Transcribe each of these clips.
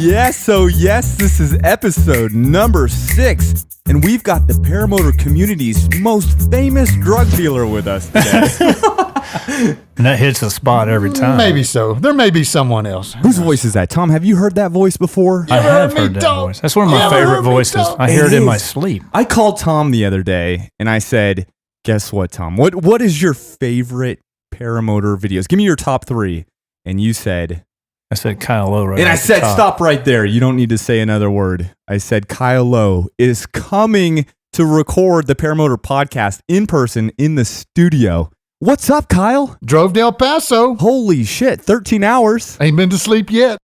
Yes, this is episode number 6, and we've got the Paramotor community's most famous drug dealer with us today. And that hits the spot every time. Maybe so. There may be someone else. Whose voice is that? Tom, have you heard that voice before? I have heard that voice. That's one of my favorite voices. I hear it in my sleep. I called Tom the other day, and I said, guess what, Tom? What is your favorite Paramotor videos? Give me your top 3. And you said... I said Kyle Lowe right. And I said, stop right there. You don't need to say another word. I said, Kyle Lowe is coming to record the Paramotor podcast in person in the studio. What's up, Kyle? Drove to El Paso. Holy shit, 13 hours. Ain't been to sleep yet.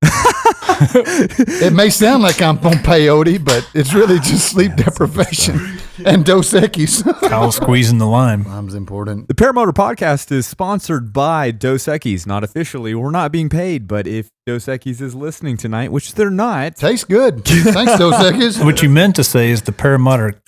It may sound like I'm on peyote, but it's really just sleep deprivation and Dos Equis. Kyle's squeezing the lime. Lime's important. The Paramotor podcast is sponsored by Dos Equis. Not officially. We're not being paid, but if Dos Equis is listening tonight, which they're not. Tastes good. Thanks, Dos Equis. What you meant to say is the Paramotor,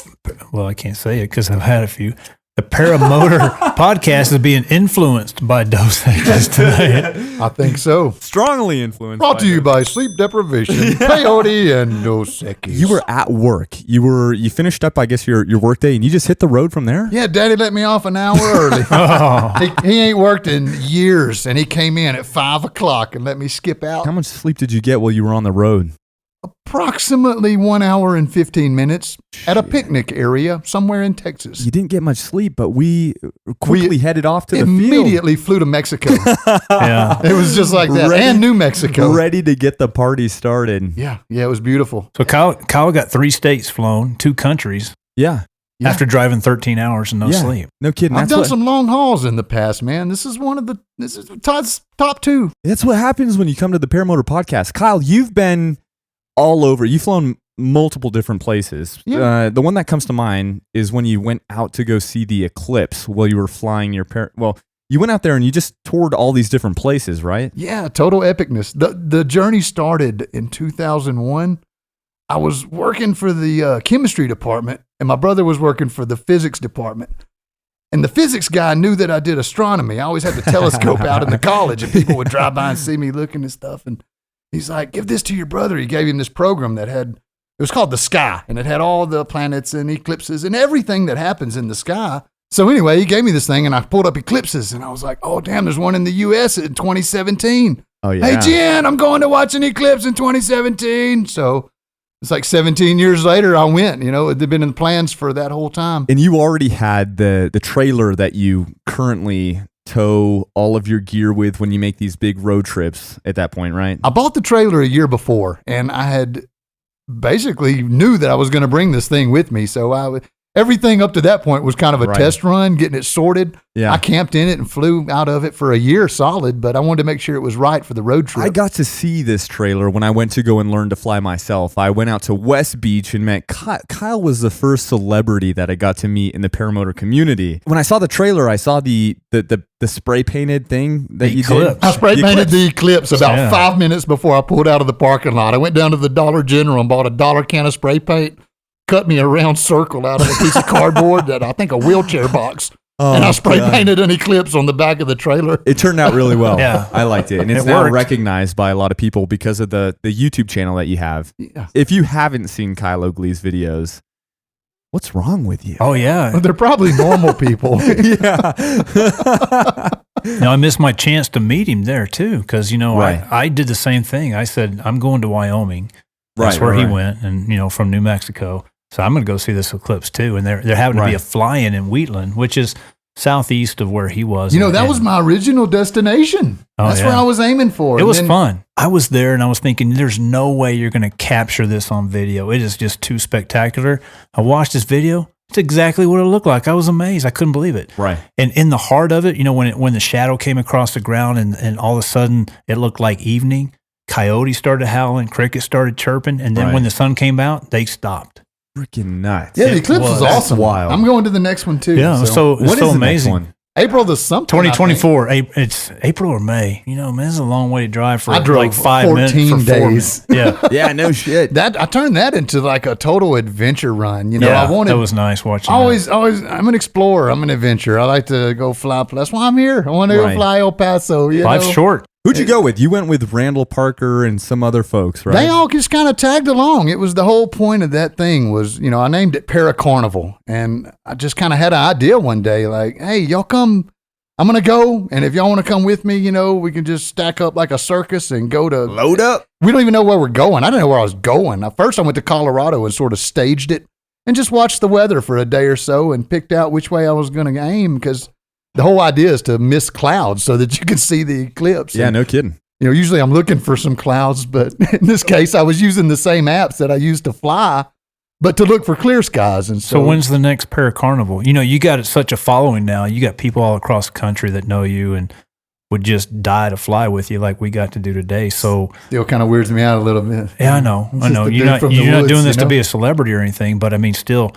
well, I can't say it because I've had a few. The Paramotor podcast is being influenced by Dos Equis tonight. I think so. Strongly influenced. Brought to you by sleep deprivation, peyote, and Dos Equis. You were at work. You finished up, I guess, your work day, and you just hit the road from there? Yeah, Daddy let me off an hour early. He ain't worked in years, and he came in at 5 o'clock and let me skip out. How much sleep did you get while you were on the road? Approximately 1 hour and 15 minutes at a picnic area somewhere in Texas. You didn't get much sleep, but we quickly headed off to the field. Immediately flew to Mexico. Yeah. It was just like that. And New Mexico. Ready to get the party started. Yeah, it was beautiful. So Kyle got 3 states flown, 2 countries. Yeah. After driving 13 hours and no sleep. No kidding. I've done some long hauls in the past, man. This is Todd's top 2. That's what happens when you come to the Paramotor podcast. Kyle, you've been all over. You've flown multiple different places. Yeah. The one that comes to mind is when you went out to go see the eclipse while you were flying your you went out there and you just toured all these different places, right? Yeah, total epicness. The journey started in 2001. I was working for the chemistry department, and my brother was working for the physics department. And the physics guy knew that I did astronomy. I always had the telescope out in the college, and people would drive by and see me looking and stuff. And he's like, give this to your brother. He gave him this program that it was called The Sky, and it had all the planets and eclipses and everything that happens in the sky. So anyway, he gave me this thing, and I pulled up eclipses, and I was like, oh, damn, there's one in the U.S. in 2017. Oh, yeah. Hey, Jen, I'm going to watch an eclipse in 2017. So it's like 17 years later, I went. It had been in plans for that whole time. And you already had the trailer that you currently tow all of your gear with when you make these big road trips at that point, right? I bought the trailer a year before, and I had basically knew that I was going to bring this thing with me. So everything up to that point was kind of a test run, getting it sorted. Yeah. I camped in it and flew out of it for a year solid, but I wanted to make sure it was right for the road trip. I got to see this trailer when I went to go and learn to fly myself. I went out to West Beach and met Kyle was the first celebrity that I got to meet in the Paramotor community. When I saw the trailer, I saw the spray painted thing that you did. I spray painted the eclipse about 5 minutes before I pulled out of the parking lot. I went down to the Dollar General and bought a $1 can of spray paint. Cut me a round circle out of a piece of cardboard that I think a wheelchair box. And I spray painted an eclipse on the back of the trailer. It turned out really well. Yeah. I liked it. And it's now recognized by a lot of people because of the YouTube channel that you have. Yeah. If you haven't seen Kyle Oakley's videos, what's wrong with you? Oh, yeah. Well, they're probably normal people. Yeah. I missed my chance to meet him there, too, because, I did the same thing. I said, I'm going to Wyoming. That's where he went, and, from New Mexico. So I'm going to go see this eclipse too. And there happened to be a fly-in Wheatland, which is southeast of where he was. That was my original destination. That's where I was aiming for. It was fun. I was there and I was thinking, there's no way you're going to capture this on video. It is just too spectacular. I watched this video. It's exactly what it looked like. I was amazed. I couldn't believe it. Right. And in the heart of it, when the shadow came across the ground and all of a sudden it looked like evening, coyotes started howling, crickets started chirping. And then when the sun came out, they stopped. Freaking nuts. Yeah, the eclipse was awesome. Wild. I'm going to the next one too. Yeah, so it's so amazing. April the something. 2024. It's April or May. Man, it's a long way to drive for I drove like 5 minutes. 14 days. Yeah. Yeah, no shit. I turned that into like a total adventure run. That was nice watching. Always, I'm an explorer. I'm an adventurer. I like to go fly. That's why I'm here. I want to go fly El Paso. Life's short. Who'd you go with? You went with Randall Parker and some other folks, right? They all just kind of tagged along. It was the whole point of that thing was, I named it Paracarnival. And I just kind of had an idea one day, like, hey, y'all come, I'm going to go. And if y'all want to come with me, we can just stack up like a circus and go to. Load up. We don't even know where we're going. I didn't know where I was going. First, I went to Colorado and sort of staged it and just watched the weather for a day or so and picked out which way I was going to aim because the whole idea is to miss clouds so that you can see the eclipse. Yeah, no kidding. Usually I'm looking for some clouds, but in this case, I was using the same apps that I used to fly, but to look for clear skies. And so when's the next Paracarnival? You got such a following now. You got people all across the country that know you and would just die to fly with you like we got to do today. So still kind of weirds me out a little bit. Yeah, I know. You're not doing this to be a celebrity or anything, but I mean, still.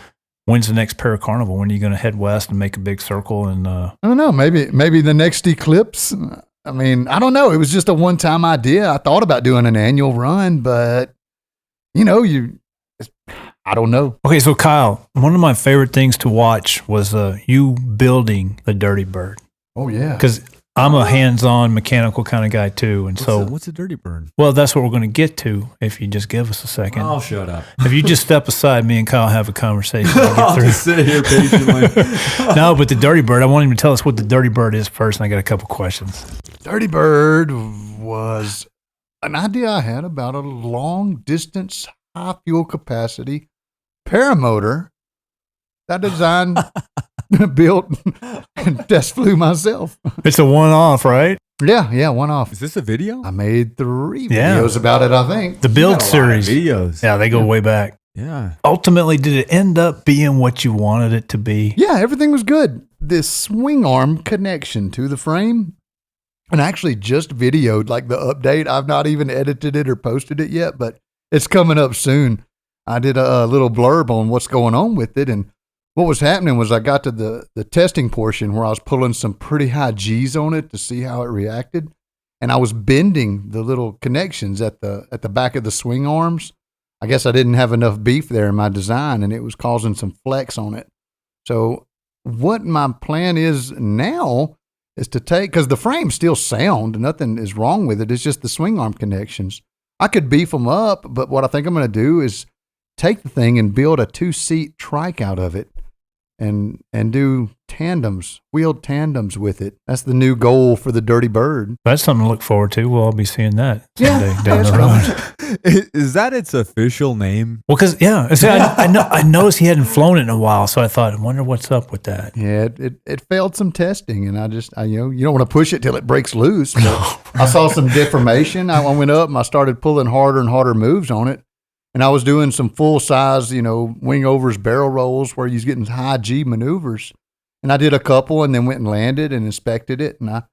When's the next Paracarnival? When are you going to head west and make a big circle? And I don't know. Maybe the next eclipse. I mean, I don't know. It was just a one-time idea. I thought about doing an annual run, but I don't know. Okay, so Kyle, one of my favorite things to watch was you building the Dirty Bird. Oh yeah, because I'm a hands-on mechanical kind of guy too, and what's a Dirty Bird? Well, that's what we're going to get to if you just give us a second. I'll shut up. If you just step aside, me and Kyle have a conversation. I'll just sit here patiently. No, but the Dirty Bird, I want him to tell us what the Dirty Bird is first, and I got a couple questions. Dirty Bird was an idea I had about a long-distance, high-fuel capacity paramotor that I designed, built, and test flew myself. It's a one-off, right? Yeah, one-off. Is this a video? I made 3 videos about it, I think. The build series. Videos. Yeah, they go way back. Yeah. Ultimately, did it end up being what you wanted it to be? Yeah, everything was good. This swing arm connection to the frame, and I actually just videoed like the update. I've not even edited it or posted it yet, but it's coming up soon. I did a little blurb on what's going on with it, and what was happening was I got to the testing portion where I was pulling some pretty high G's on it to see how it reacted, and I was bending the little connections at the back of the swing arms. I guess I didn't have enough beef there in my design, and it was causing some flex on it. So what my plan is now is to take, because the frame's still sound, nothing is wrong with it. It's just the swing arm connections. I could beef them up, but what I think I'm going to do is take the thing and build a 2-seat trike out of it and do wheeled tandems with it. That's the new goal for the Dirty Bird. That's something to look forward to. We'll all be seeing that someday down the road. Is that its official name? Well, because I noticed he hadn't flown it in a while, so I thought, I wonder what's up with that. Yeah, it failed some testing, and you don't want to push it till it breaks loose. But I saw some deformation. I went up and I started pulling harder and harder moves on it. And I was doing some full size, wing overs, barrel rolls where you're getting high G maneuvers. And I did a couple and then went and landed and inspected it. And I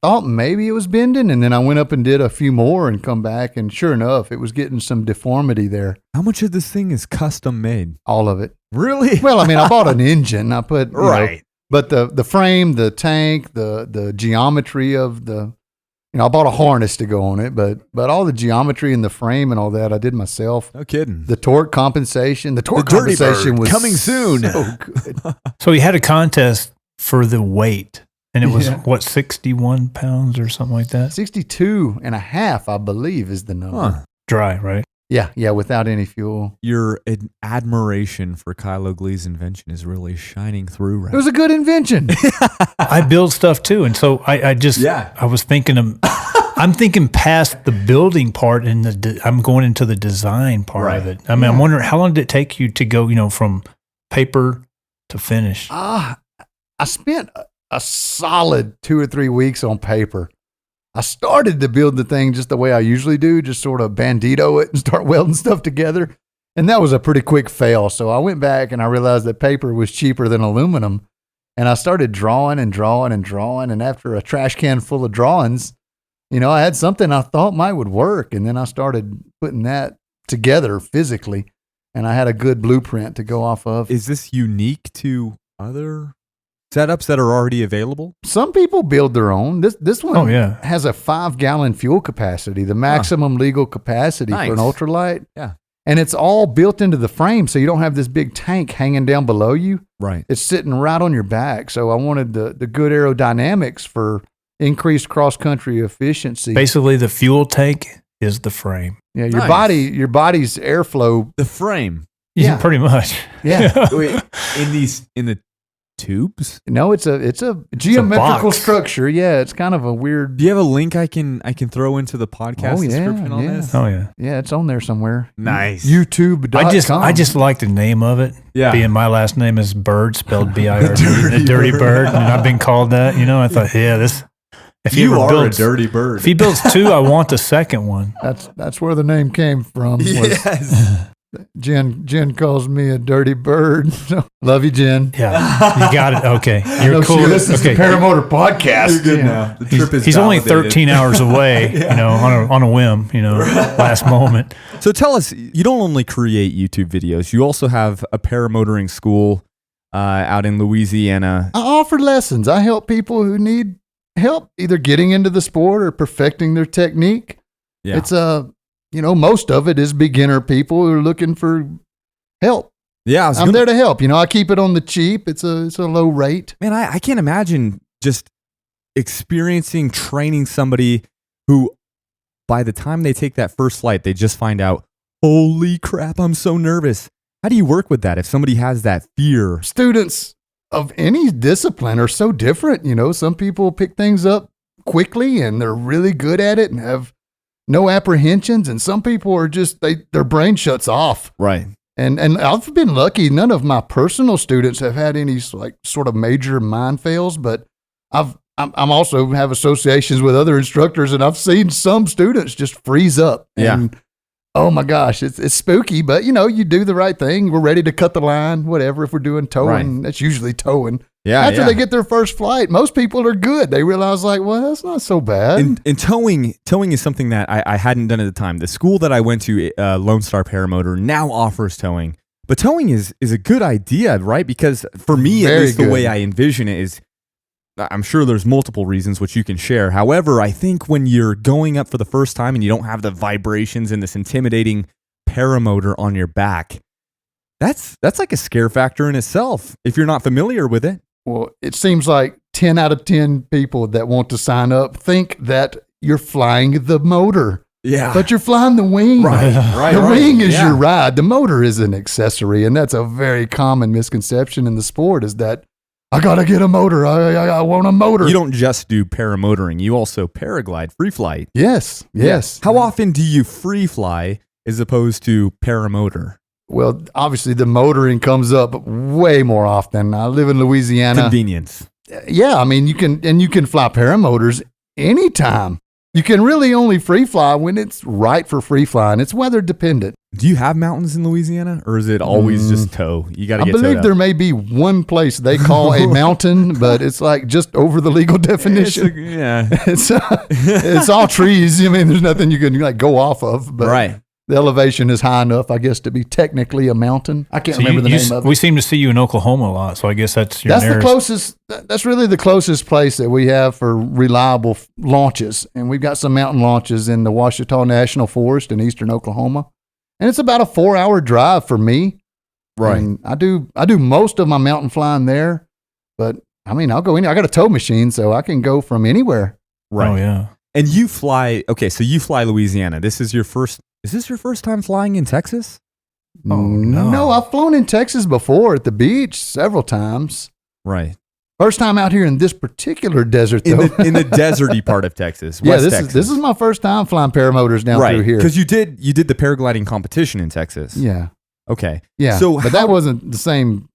thought maybe it was bending. And then I went up and did a few more and come back. And sure enough, it was getting some deformity there. How much of this thing is custom made? All of it. Really? Well, I mean, I bought an engine. I put, right. But the frame, the tank, the geometry of the, I bought a harness to go on it, but all the geometry and the frame and all that I did myself. No kidding. The torque compensation. The torque compensation was coming soon. So good. So he had a contest for the weight, and it was 61 pounds or something like that? 62 and a half, I believe, is the number. Huh. Dry, right? Yeah, without any fuel. Your admiration for Kyle Oakley's invention is really shining through right now. It was a good invention. I build stuff too, and so I was thinking I'm thinking past the building part and I'm going into the design part of it. I mean, I'm wondering how long did it take you to go, from paper to finish? I spent a solid 2 or 3 weeks on paper. I started to build the thing just the way I usually do, just sort of bandito it and start welding stuff together. And that was a pretty quick fail. So I went back and I realized that paper was cheaper than aluminum. And I started drawing and drawing and drawing. And after a trash can full of drawings, I had something I thought might would work. And then I started putting that together physically. And I had a good blueprint to go off of. Is this unique to other setups that are already available? Some people build their own. This one has a 5-gallon fuel capacity, the maximum legal capacity for an ultralight. Yeah. And it's all built into the frame, so you don't have this big tank hanging down below you. Right. It's sitting right on your back. So I wanted the good aerodynamics for, increased cross-country efficiency. Basically, the fuel tank is the frame. Yeah, your body's airflow. The frame. Yeah, pretty much. Yeah. Wait, in the tubes? No, it's a geometrical structure. Yeah, it's kind of a weird. Do you have a link I can throw into the podcast description on this? Oh yeah. Yeah, it's on there somewhere. Nice. YouTube.com. I just like the name of it. Yeah. Being my last name is Bird, spelled B-I-R-D. The dirty bird. And I've been called that. I thought, this. If you are a dirty bird. If he builds 2, I want the second one. That's where the name came from. Yes. Jen calls me a dirty bird. Love you, Jen. Yeah, you got it. Okay, you're cool. This is the Paramotor podcast. You're good now. The trip is he's only validated. 13 hours away. On a whim. Last moment. So tell us, you don't only create YouTube videos, you also have a paramotoring school out in Louisiana. I offer lessons. I help people who need help either getting into the sport or perfecting their technique. Yeah. It's most of it is beginner people who are looking for help. Yeah, I'm there to help. I keep it on the cheap. It's a low rate. Man, I can't imagine just training somebody who, by the time they take that first flight, they just find out, holy crap, I'm so nervous. How do you work with that if somebody has that fear? Students of any discipline are so different. Some people pick things up quickly and they're really good at it and have no apprehensions, and some people are just their brain shuts off. Right. And I've been lucky. None of my personal students have had any sort of major mind fails, but I'm also have associations with other instructors, and I've seen some students just freeze up. And oh my gosh, it's spooky, but you do the right thing. We're ready to cut the line, whatever. If we're doing towing, that's usually towing. Yeah. After they get their first flight, most people are good. They realize that's not so bad. And towing is something that I hadn't done at the time. The school that I went to, Lone Star Paramotor, now offers towing. But towing is a good idea, right? Because for me, at least the way I envision it is, I'm sure there's multiple reasons which you can share. However, I think when you're going up for the first time and you don't have the vibrations and this intimidating paramotor on your back, that's like a scare factor in itself if you're not familiar with it. Well, it seems like 10 out of 10 people that want to sign up think that you're flying the motor. Yeah. But you're flying the wing. Right. The wing is your ride. The motor is an accessory. And that's a very common misconception in the sport, is that I got to get a motor. I want a motor. You don't just do paramotoring. You also paraglide, free flight. Yes. How often do you free fly as opposed to paramotor? Well, obviously the motoring comes up way more often. I live in Louisiana. Convenience. Yeah, I mean you can fly paramotors anytime. You can really only free fly when it's right for free flying. It's weather dependent. Do you have mountains in Louisiana, or is it always just tow? You got to get. I believe there may be one place they call a mountain, but it's like just over the legal definition. It's all trees. I mean, there's nothing you can go off of. But right. The elevation is high enough, I guess, to be technically a mountain. I can't remember the name of it. We seem to see you in Oklahoma a lot, so I guess that's your the closest. That's really the closest place that we have for reliable launches, and we've got some mountain launches in the Ouachita National Forest in eastern Oklahoma, and it's about a 4-hour drive for me. Right. And I do most of my mountain flying there, but I mean, I'll go in. I got a tow machine, so I can go from anywhere. Right. Oh yeah. And you fly. Okay, so you fly Louisiana. This is your first. Is this your first time flying in Texas? Oh, no. No, I've flown in Texas before at the beach several times. Right. First time out here in this particular desert, though. In the deserty part of Texas. Yeah, West Texas. This is my first time flying paramotors down through here. Because you did the paragliding competition in Texas. Yeah. Okay. Yeah. But that wasn't the same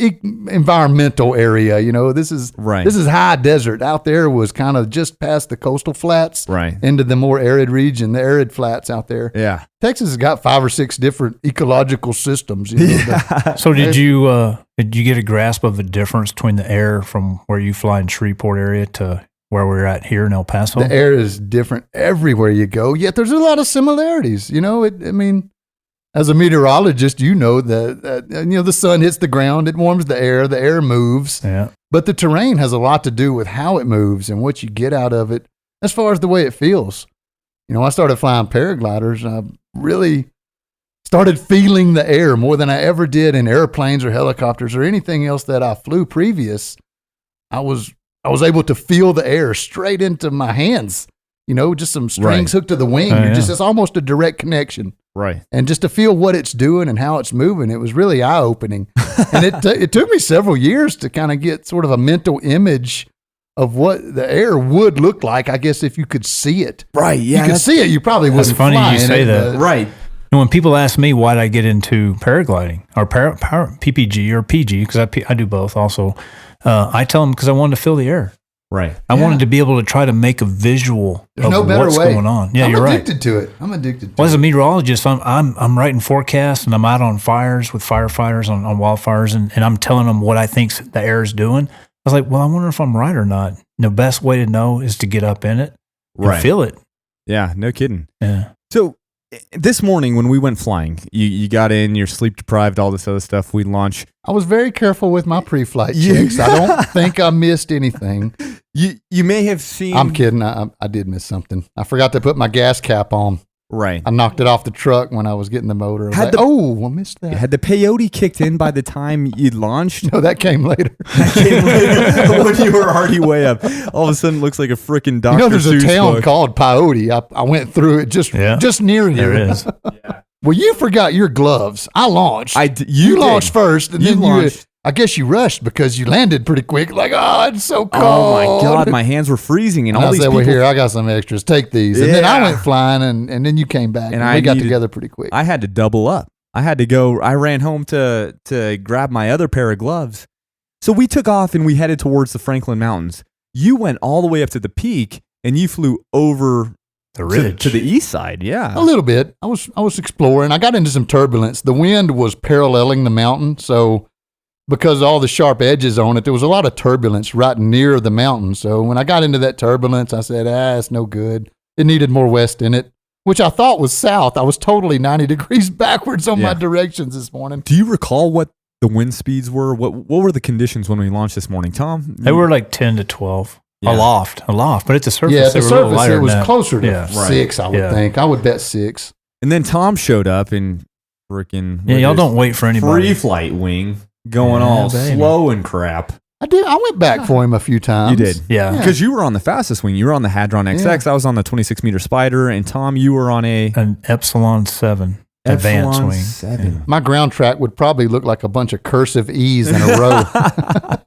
environmental area. This is high desert. Out there was kind of just past the coastal flats, right, into the more arid region, the arid flats out there. Yeah. Texas has got 5 or 6 different ecological systems. So did you get a grasp of the difference between the air from where you fly in Shreveport area to where we're at here in El Paso? The air is different everywhere you go, yet there's a lot of similarities. As a meteorologist, that the sun hits the ground, it warms the air moves. Yeah. But the terrain has a lot to do with how it moves and what you get out of it as far as the way it feels. I started flying paragliders, and I really started feeling the air more than I ever did in airplanes or helicopters or anything else that I flew previous. I was I was able to feel the air straight into my hands. Just some strings hooked to the wing. It's almost a direct connection. Right. And just to feel what it's doing and how it's moving, it was really eye-opening. And it took me several years to kind of get sort of a mental image of what the air would look like, I guess, if you could see it. Right, yeah. You could see it, you probably wouldn't fly. That's funny you say that. Right. When people ask me why did I get into paragliding or PPG or PG, because I do both also, I tell them because I wanted to feel the air. Right. I wanted to be able to try to make a visual of what's going on. Yeah, you're right. I'm addicted to it. I'm addicted to it. As a meteorologist, I'm writing forecasts and I'm out on fires with firefighters on wildfires and I'm telling them what I think the air is doing. I was like, well, I wonder if I'm right or not. The best way to know is to get up in it and feel it. Yeah, no kidding. Yeah. So this morning when we went flying, you got in, you're sleep deprived, all this other stuff. We launched. I was very careful with my pre-flight checks. I don't think I missed anything. You may have seen. I'm kidding. I did miss something. I forgot to put my gas cap on. Right. I knocked it off the truck when I was getting the motor. I missed that. Had the peyote kicked in by the time you launched? No, that came later. When you were already way up. All of a sudden, it looks like a freaking Dr. There's Seuss a town book. called Peyote. I went through it just near here. There it is. Yeah. Well, you forgot your gloves. I launched. You launched first, and then launched. I guess you rushed because you landed pretty quick. Like, it's so cold. Oh my God, my hands were freezing, and all I these said, people. "Well, here, I got some extras. Take these." And then I went flying, and then you came back, and we got together pretty quick. I had to double up. I had to go. I ran home to grab my other pair of gloves. So we took off and we headed towards the Franklin Mountains. You went all the way up to the peak, and you flew over the ridge to the east side. Yeah, a little bit. I was exploring. I got into some turbulence. The wind was paralleling the mountain, so. Because of all the sharp edges on it, there was a lot of turbulence right near the mountain. So when I got into that turbulence, I said, it's no good. It needed more west in it, which I thought was south. I was totally 90 degrees backwards on my directions this morning. Do you recall what the wind speeds were? What were the conditions when we launched this morning, Tom? They were like 10 to 12. Yeah. Aloft. But at the surface, yeah, at the they were surface, a little lighter it was than that. closer to 6, I would think. I would bet 6. And then Tom showed up in freaking y'all don't wait for anybody. Free flight wing. Going all slow and crap. I did. I went back for him a few times. You did? Yeah. Because you were on the fastest wing. You were on the Hadron XX. I was on the 26-meter Spider. And Tom, you were on an Epsilon 7 advanced wing. 7. Yeah. My ground track would probably look like a bunch of cursive E's in a row.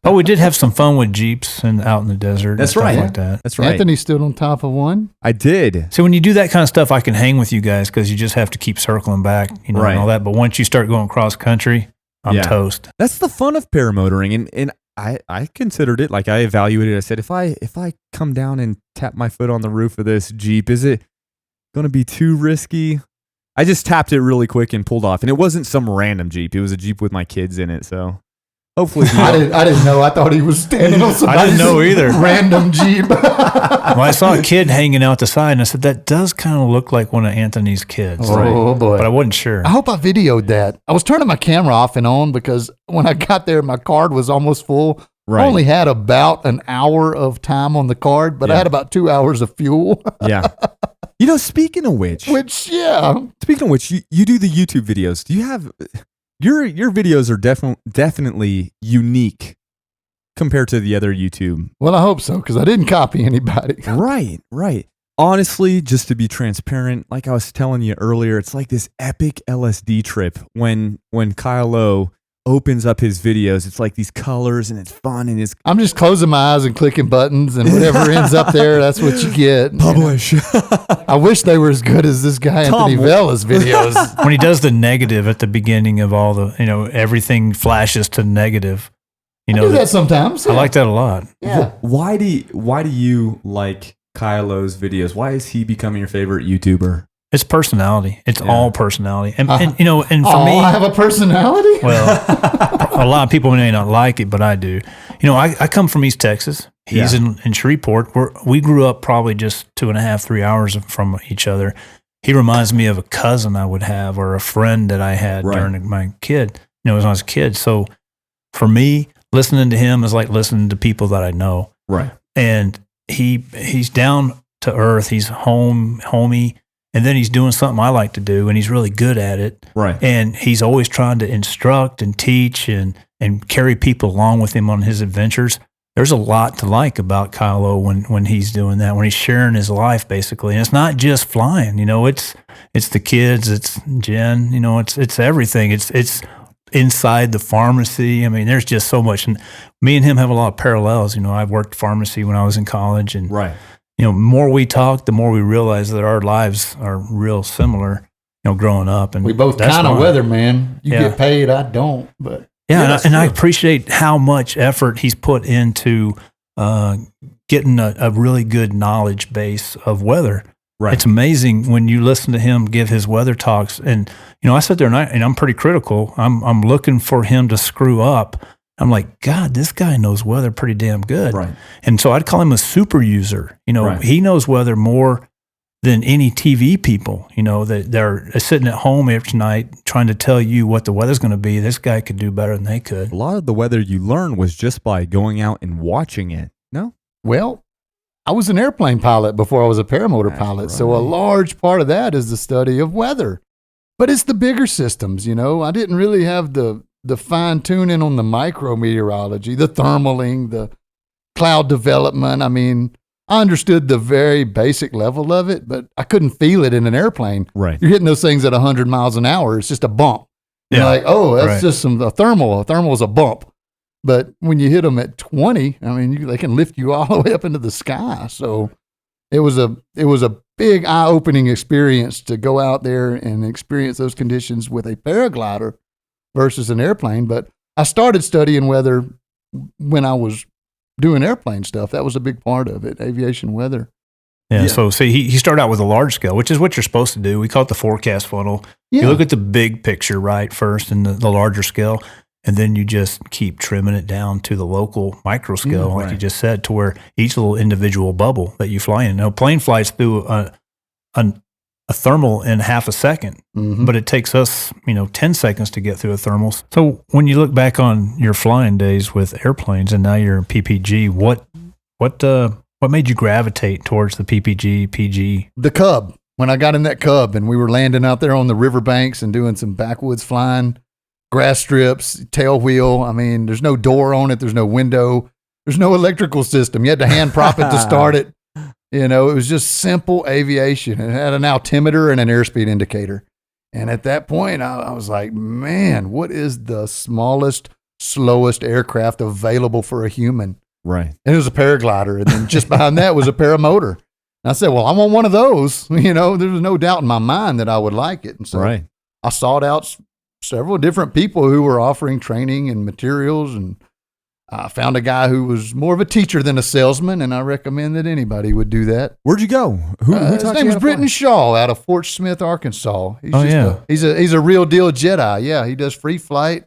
But we did have some fun with Jeeps and out in the desert. That's and right. Stuff like that. That's right. Anthony stood on top of one. I did. So when you do that kind of stuff, I can hang with you guys because you just have to keep circling back, and all that. But once you start going cross country, I'm toast. That's the fun of paramotoring, and I considered it, like I evaluated it. I said, if I come down and tap my foot on the roof of this Jeep, is it going to be too risky? I just tapped it really quick and pulled off, and it wasn't some random Jeep. It was a Jeep with my kids in it, so hopefully. I didn't know. I thought he was standing on somebody's I didn't know either. Random Jeep. Well, I saw a kid hanging out the side, and I said, that does kind of look like one of Anthony's kids. Oh, boy. But I wasn't sure. I hope I videoed that. I was turning my camera off and on because when I got there, my card was almost full. Right. I only had about an hour of time on the card, but I had about 2 hours of fuel. Yeah. Speaking of which. Speaking of which, you do the YouTube videos. Do you have... Your videos are definitely unique compared to the other YouTube. Well, I hope so, because I didn't copy anybody. Right. Honestly, just to be transparent, like I was telling you earlier, it's like this epic LSD trip when Kyle Lowe opens up his videos. It's like these colors and it's fun and it's... I'm just closing my eyes and clicking buttons, and whatever ends up there, that's what you get. Publish. I wish they were as good as this guy Anthony Vella's videos. When he does the negative at the beginning of all the, everything flashes to negative. I do that sometimes. I like that a lot. Yeah. Why do you like Kyle Lowe's videos? Why is he becoming your favorite YouTuber? It's personality. It's all personality. And for me, I have a personality? Well, a lot of people may not like it, but I do. I come from East Texas. He's in Shreveport. We grew up probably just 2.5, 3 hours from each other. He reminds me of a cousin I would have or a friend that I had during my kid, when I was a kid. So for me, listening to him is like listening to people that I know. Right. And he's down to earth. He's homey. And then he's doing something I like to do, and he's really good at it. Right. And he's always trying to instruct and teach and carry people along with him on his adventures. there's a lot to like about Kyle O when he's doing that, when he's sharing his life basically. And it's not just flying, it's the kids, it's Jen, it's everything. It's inside the pharmacy. I mean, there's just so much. And me and him have a lot of parallels. I've worked pharmacy when I was in college, and right. The more we talk, the more we realize that our lives are real similar, growing up. And we both kind of weatherman. You get paid, I don't, but. Yeah, and I appreciate how much effort he's put into getting a really good knowledge base of weather. Right. It's amazing when you listen to him give his weather talks. And, I sit there and I'm pretty critical. I'm looking for him to screw up. I'm like, God, this guy knows weather pretty damn good. Right. And so I'd call him a super user. Right. He knows weather more than any TV people, that they're sitting at home every night trying to tell you what the weather's going to be. This guy could do better than they could. A lot of the weather you learn was just by going out and watching it. No? Well, I was an airplane pilot before I was a paramotor pilot. Right. So a large part of that is the study of weather. But it's the bigger systems, I didn't really have the fine tuning on the micrometeorology, the thermaling, the cloud development. I mean, I understood the very basic level of it, but I couldn't feel it in an airplane. Right. You're hitting those things at 100 miles an hour. It's just a bump. Yeah. You're like, oh, that's just a thermal. A thermal is a bump. But when you hit them at 20, I mean, they can lift you all the way up into the sky. So it was a big eye-opening experience to go out there and experience those conditions with a paraglider versus an airplane. But I started studying weather when I was doing airplane stuff. That was a big part of it, aviation weather. Yeah. So see, he started out with a large scale, which is what you're supposed to do. We call it the forecast funnel. Yeah. You look at the big picture, right, first, and the larger scale, and then you just keep trimming it down to the local micro scale, like you just said, to where each little individual bubble that you fly in. Now, plane flies through a thermal in half a second, but it takes us, 10 seconds to get through a thermal. So when you look back on your flying days with airplanes and now you're in PPG, what made you gravitate towards the PPG, PG? The Cub. When I got in that Cub and we were landing out there on the riverbanks and doing some backwoods flying, grass strips, tail wheel. I mean, there's no door on it. There's no window. There's no electrical system. You had to hand prop it to start it. It was just simple aviation. It had an altimeter and an airspeed indicator. And at that point, I was like, man, what is the smallest, slowest aircraft available for a human? Right. And it was a paraglider. And then just behind that was a paramotor. And I said, well, I want one of those. There was no doubt in my mind that I would like it. And so I sought out several different people who were offering training and materials, and I found a guy who was more of a teacher than a salesman, and I recommend that anybody would do that. Where'd you go? Who his name is Britton Shaw out of Fort Smith, Arkansas. He's a real deal Jedi. Yeah, he does free flight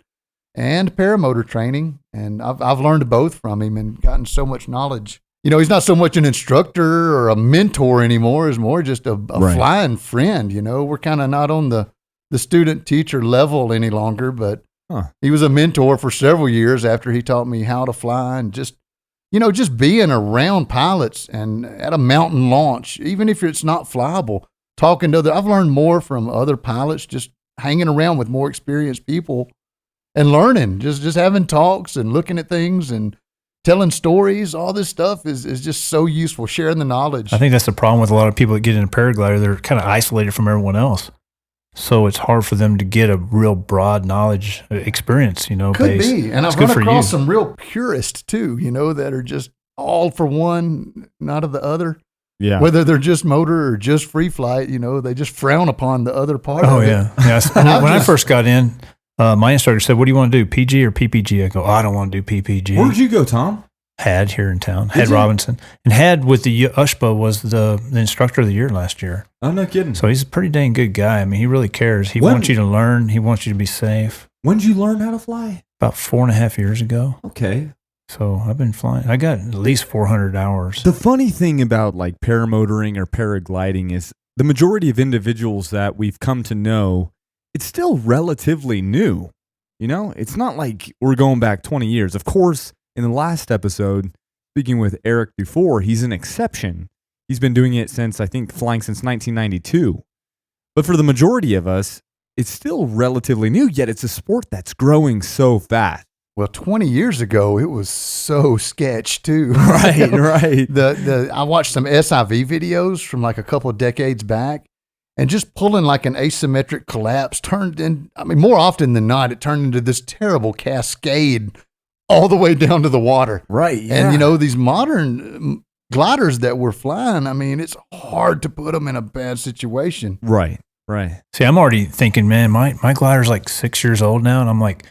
and paramotor training, and I've learned both from him and gotten so much knowledge. He's not so much an instructor or a mentor anymore. He's more just a flying friend. We're kind of not on the student teacher level any longer, but he was a mentor for several years after he taught me how to fly, and just being around pilots and at a mountain launch, even if it's not flyable, talking to I've learned more from other pilots, just hanging around with more experienced people and learning, just having talks and looking at things and telling stories. All this stuff is just so useful, sharing the knowledge. I think that's the problem with a lot of people that get in a paraglider. They're kind of isolated from everyone else. So it's hard for them to get a real broad knowledge experience, Could be. And I've run across some real purists too, that are just all for one, not of the other. Yeah. Whether they're just motor or just free flight, they just frown upon the other part of it. Yes. When I first got in, my instructor said, "What do you want to do, PG or PPG?" I go, "I don't want to do PPG." Where'd you go, Tom? Had here in town. Had Robinson. And Had with the USHPA was the instructor of the year last year. I'm not kidding. So he's a pretty dang good guy. I mean, he really cares. He wants you to learn. He wants you to be safe. When did you learn how to fly? About 4.5 years ago. Okay. So I've been flying. I got at least 400 hours. The funny thing about like paramotoring or paragliding is the majority of individuals that we've come to know, it's still relatively new. It's not like we're going back 20 years. Of course, in the last episode, speaking with Eric Dufour, he's an exception. He's been doing it flying since 1992. But for the majority of us, it's still relatively new, yet it's a sport that's growing so fast. Well, 20 years ago, it was so sketch too. Right, right. I watched some SIV videos from like a couple of decades back, and just pulling like an asymmetric collapse more often than not, it turned into this terrible cascade all the way down to the water. Right. Yeah. And these modern gliders that we're flying, I mean, it's hard to put them in a bad situation. Right. Right. See, I'm already thinking, man, my glider's like 6 years old now, and I'm like,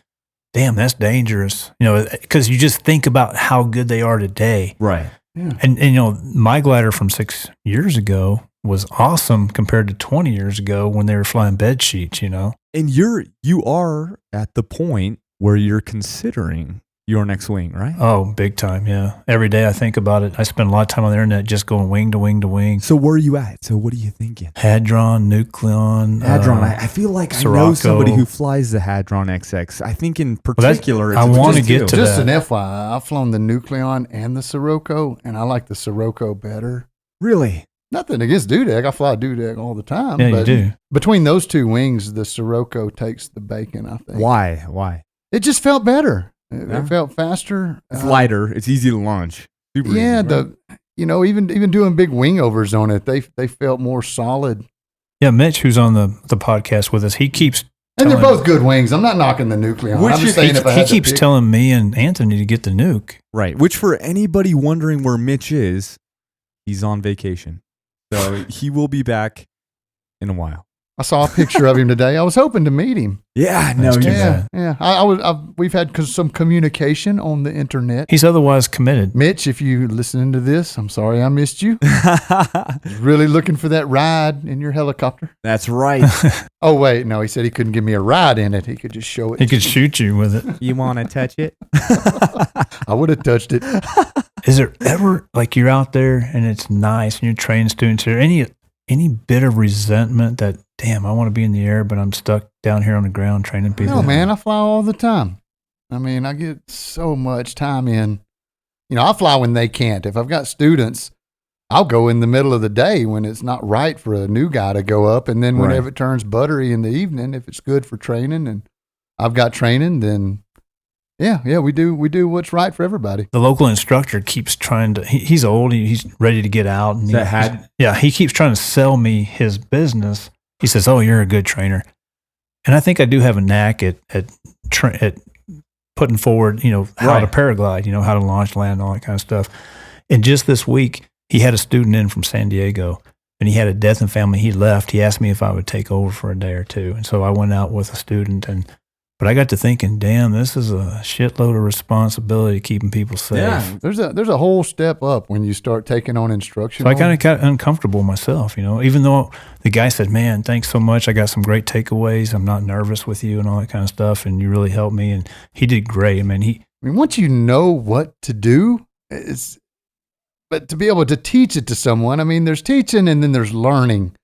damn, that's dangerous. Because you just think about how good they are today. Right. Yeah. And my glider from 6 years ago was awesome compared to 20 years ago when they were flying bed sheets, And you are at the point where you're considering your next wing, right? Oh, big time, yeah. Every day I think about it. I spend a lot of time on the internet just going wing to wing to wing. So where are you at? So what are you thinking? Hadron, Nucleon. Hadron. I feel like Sirocco. I know somebody who flies the Hadron XX. I think in particular, I want to get to just that. An FYI, I've flown the Nucleon and the Sirocco, and I like the Sirocco better. Really? Nothing against Dudek. I fly Dudek all the time. Yeah, but you do. Between those two wings, the Sirocco takes the bacon, I think. Why? It just felt better. Yeah. It felt faster. It's lighter. It's easy to launch. Super yeah, easy, right? even doing big wing overs on it, they felt more solid. Yeah, Mitch, who's on the podcast with us, he keeps And they're both good wings. I'm not knocking the Nucleon. I'm just saying if I he had to keeps pick- telling me and Anthony to get the Nuke. Right. Which for anybody wondering where Mitch is, he's on vacation. So he will be back in a while. I saw a picture of him today. I was hoping to meet him. Yeah, no, That's too you bad. Yeah. We've had some communication on the internet. He's otherwise committed. Mitch, if you listening to this, I'm sorry I missed you. Really looking for that ride in your helicopter. That's right. Oh wait, no, he said he couldn't give me a ride in it. He could just show it. He could shoot you with it. You want to touch it? I would have touched it. Is there ever, like, you're out there and it's nice and you're training students, is there any bit of resentment that, damn, I want to be in the air, but I'm stuck down here on the ground training people? No, man, I fly all the time. I mean, I get so much time in. I fly when they can't. If I've got students, I'll go in the middle of the day when it's not right for a new guy to go up. And then whenever it turns buttery in the evening, if it's good for training and I've got training, then yeah, we do what's right for everybody. The local instructor keeps trying to, he's old, he's ready to get out. And he keeps trying to sell me his business. He says, oh, you're a good trainer. And I think I do have a knack at putting forward, how to paraglide, how to launch, land, all that kind of stuff. And just this week, he had a student in from San Diego, and he had a death in family. He left. He asked me if I would take over for a day or two. And so I went out with a student, but I got to thinking, damn, this is a shitload of responsibility keeping people safe. Yeah. There's a whole step up when you start taking on instruction. So I kind of got uncomfortable myself, even though the guy said, man, thanks so much. I got some great takeaways. I'm not nervous with you and all that kind of stuff. And you really helped me. And he did great. I mean, once you know what to do, but to be able to teach it to someone, I mean, there's teaching and then there's learning.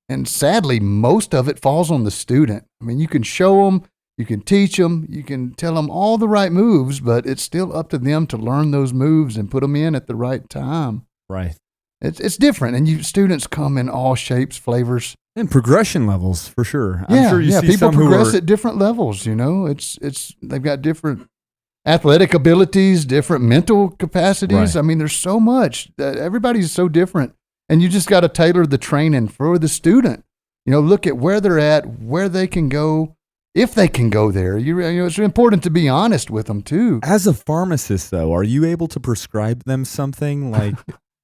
And sadly, most of it falls on the student. I mean, you can show them, you can teach them, you can tell them all the right moves, but it's still up to them to learn those moves and put them in at the right time. Right. It's different, and students come in all shapes, flavors, and progression levels for sure. Yeah, I'm sure you see people some progress at different levels. It's they've got different athletic abilities, different mental capacities. Right. I mean, there's so much. Everybody's so different, and you just got to tailor the training for the student. Look at where they're at, where they can go. If they can go there, it's important to be honest with them too. As a pharmacist, though, are you able to prescribe them something like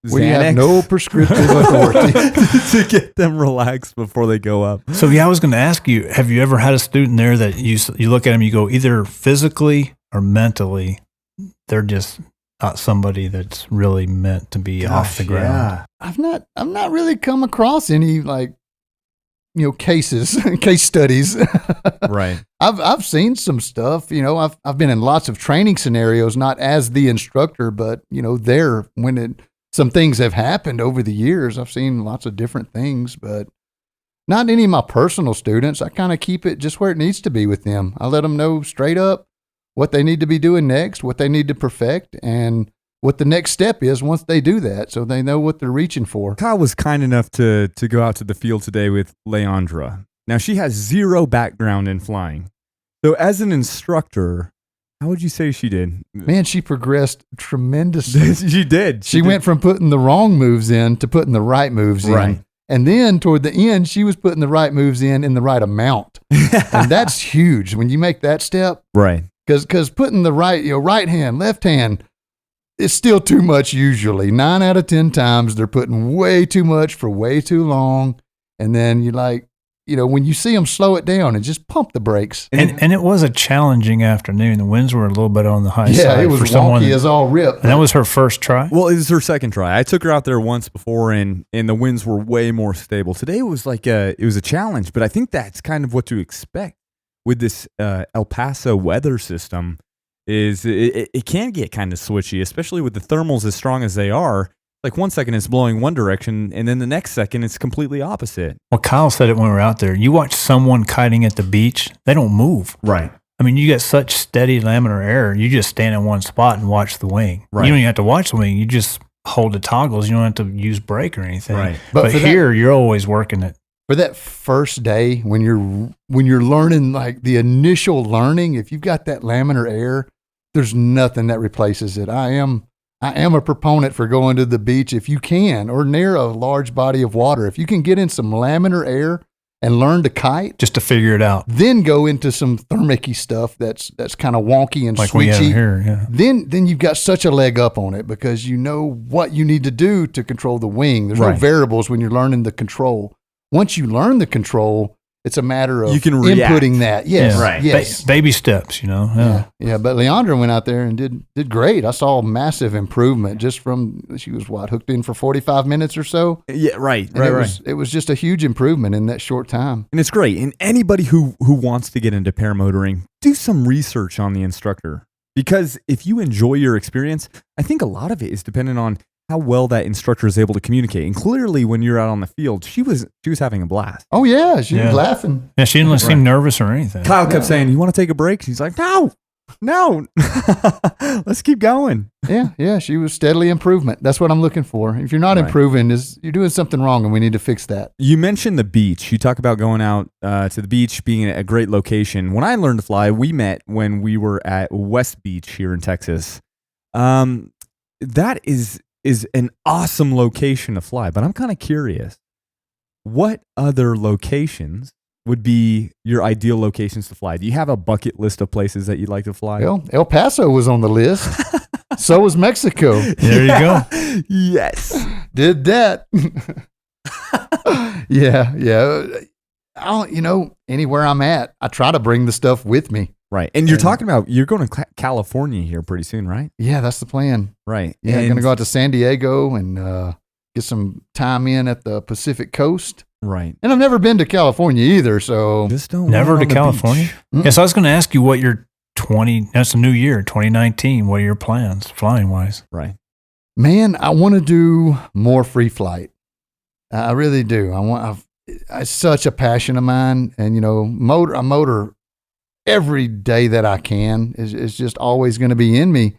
We have Xanax no prescriptive authority to get them relaxed before they go up? so yeah, I was going to ask you, have you ever had a student there that you look at them, you go, either physically or mentally, they're just not somebody that's really meant to be off the ground? Yeah. I've not really come across any case studies. Right. I've seen some stuff. I've been in lots of training scenarios, not as the instructor, but there when some things have happened over the years. I've seen lots of different things, but not any of my personal students. I kind of keep it just where it needs to be with them. I let them know straight up what they need to be doing next, what they need to perfect, and what the next step is once they do that, so they know what they're reaching for. Kyle was kind enough to go out to the field today with Leandra. Now, she has zero background in flying. So as an instructor, How would you say she did? Man, she progressed tremendously. She did. She went from putting the wrong moves in to putting the right moves in. And then toward the end, she was putting the right moves in the right amount. And that's huge when you make that step. Right. Because putting the right hand, left hand, it's still too much usually. 9 out of 10 times, they're putting way too much for way too long. And then you're like, when you see them slow it down and just pump the brakes. And it was a challenging afternoon. The winds were a little bit on the high side. Yeah, it was wonky as all rip. And that was her first try? Well, it was her second try. I took her out there once before, and the winds were way more stable. Today it was it was a challenge, but I think that's kind of what to expect with this El Paso weather system. Is it can get kind of switchy, especially with the thermals as strong as they are. Like 1 second it's blowing one direction, and then the next second it's completely opposite. Well, Kyle said it when we were out there. You watch someone kiting at the beach, they don't move. Right. I mean, you get such steady laminar air, you just stand in one spot and watch the wing. Right. You don't even have to watch the wing. You just hold the toggles. You don't have to use brake or anything. Right. But here, you're always working it. For that first day, when you're learning, like the initial learning, if you've got that laminar air, there's nothing that replaces it. I am a proponent for going to the beach if you can, or near a large body of water. If you can get in some laminar air and learn to kite, just to figure it out, then go into some thermic-y stuff that's kind of wonky and like switchy. We have here, yeah. Then you've got such a leg up on it because you know what you need to do to control the wing. There's no variables when you're learning the control. Once you learn the control, it's a matter of you can inputting that. Yes, yeah. right. Yes. Baby steps, Yeah. But Leandra went out there and did great. I saw a massive improvement just from, she was hooked in for 45 minutes or so. Yeah, right. It was just a huge improvement in that short time. And it's great. And anybody who wants to get into paramotoring, do some research on the instructor. Because if you enjoy your experience, I think a lot of it is dependent on how well that instructor is able to communicate. And clearly when you're out on the field, she was having a blast. Oh yeah, she was laughing. Yeah, she didn't seem nervous or anything. Kyle kept saying, "You want to take a break?" She's like, No, let's keep going. Yeah, she was steadily improvement. That's what I'm looking for. If you're not improving, you're doing something wrong, and we need to fix that. You mentioned the beach. You talk about going out to the beach, being a great location. When I learned to fly, we met when we were at West Beach here in Texas. That is an awesome location to fly, but I'm kind of curious, what other locations would be your ideal locations to fly? Do you have a bucket list of places that you'd like to fly? Well, El Paso was on the list. So was Mexico. There you go. Yes. Did that. Yeah. I don't, anywhere I'm at, I try to bring the stuff with me. Right. And you're talking about, you're going to California here pretty soon, right? Yeah, that's the plan. Right. Yeah, I'm going to go out to San Diego and get some time in at the Pacific Coast. Right. And I've never been to California either, so. Just don't never to California? Mm-hmm. Yes, I was going to ask you what your that's a new year, 2019. What are your plans flying-wise? Right. Man, I want to do more free flight. I really do. It's such a passion of mine. And, I motor every day that I can is just always going to be in me.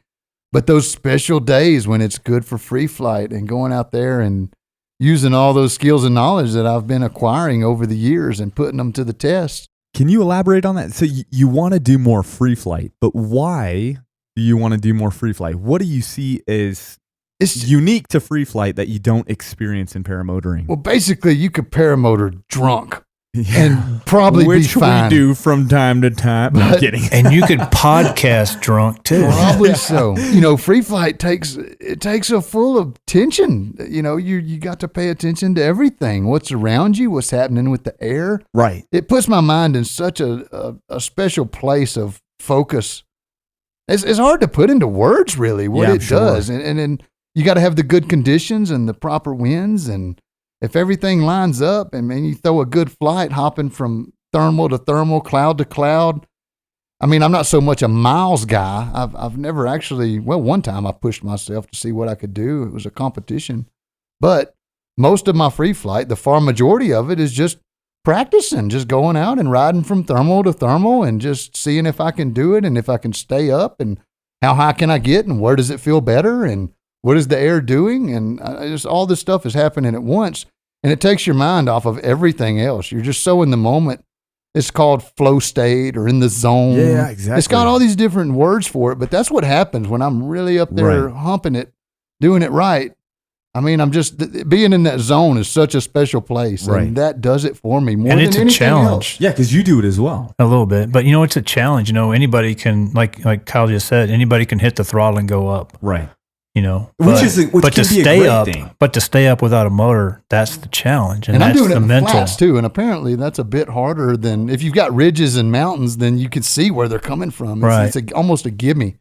But those special days when it's good for free flight and going out there and using all those skills and knowledge that I've been acquiring over the years and putting them to the test. Can you elaborate on that? So you want to do more free flight, but why do you want to do more free flight? What do you see as unique to free flight that you don't experience in paramotoring? Well, basically, you could paramotor drunk. And probably Which be fine. we do from time to time. No, I'm kidding. And you could podcast drunk too. Probably so. Free flight takes a full of tension. You got to pay attention to everything. What's around you, what's happening with the air. Right. It puts my mind in such a special place of focus. It's hard to put into words really what it does. And then you got to have the good conditions and the proper winds, and if everything lines up and you throw a good flight hopping from thermal to thermal, cloud to cloud. I mean, I'm not so much a miles guy. I've never actually, one time I pushed myself to see what I could do. It was a competition. But most of my free flight, the far majority of it is just practicing, just going out and riding from thermal to thermal and just seeing if I can do it and if I can stay up and how high can I get and where does it feel better and what is the air doing? And just all this stuff is happening at once, and it takes your mind off of everything else. You're just so in the moment. It's called flow state or in the zone. Yeah, exactly. It's got all these different words for it, but that's what happens when I'm really up there humping it, doing it right. I mean, I'm just being in that zone is such a special place, and that does it for me more than anything else. And it's a challenge. Yeah, because you do it as well. A little bit, but it's a challenge. Anybody can, like Kyle just said, anybody can hit the throttle and go up. Right. But to stay up, but to stay up without a motor, that's the challenge, and I'm that's doing it the in mental flats too. And apparently, that's a bit harder than if you've got ridges and mountains. Then you can see where they're coming from. It's almost a gimme.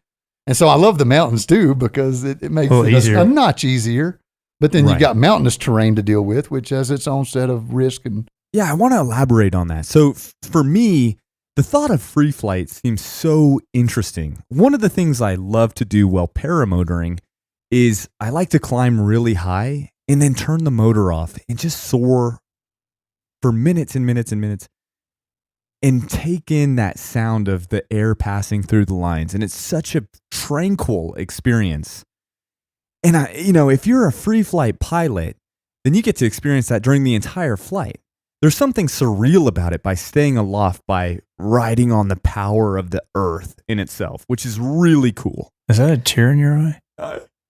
And so I love the mountains too because it makes it a notch easier. But then you got mountainous terrain to deal with, which has its own set of risk. And I want to elaborate on that. So for me, the thought of free flight seems so interesting. One of the things I love to do while paramotoring is I like to climb really high and then turn the motor off and just soar for minutes and minutes and minutes and take in that sound of the air passing through the lines. And it's such a tranquil experience. And if you're a free flight pilot, then you get to experience that during the entire flight. There's something surreal about it by staying aloft, by riding on the power of the earth in itself, which is really cool. Is that a tear in your eye?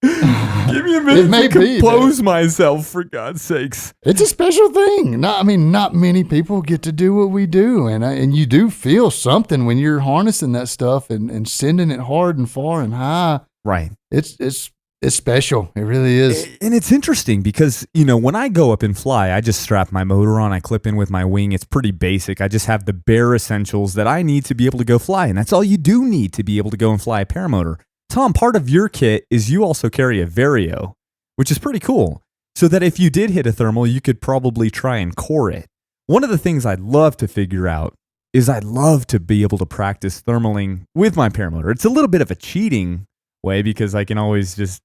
Give me a minute to compose myself, for God's sakes. It's a special thing. Not many people get to do what we do, and you do feel something when you're harnessing that stuff and sending it hard and far and high. Right. It's special. It really is. And it's interesting because, when I go up and fly, I just strap my motor on, I clip in with my wing. It's pretty basic. I just have the bare essentials that I need to be able to go fly, and that's all you do need to be able to go and fly a paramotor. Tom, part of your kit is you also carry a Vario, which is pretty cool, so that if you did hit a thermal, you could probably try and core it. One of the things I'd love to figure out is I'd love to be able to practice thermaling with my paramotor. It's a little bit of a cheating way because I can always just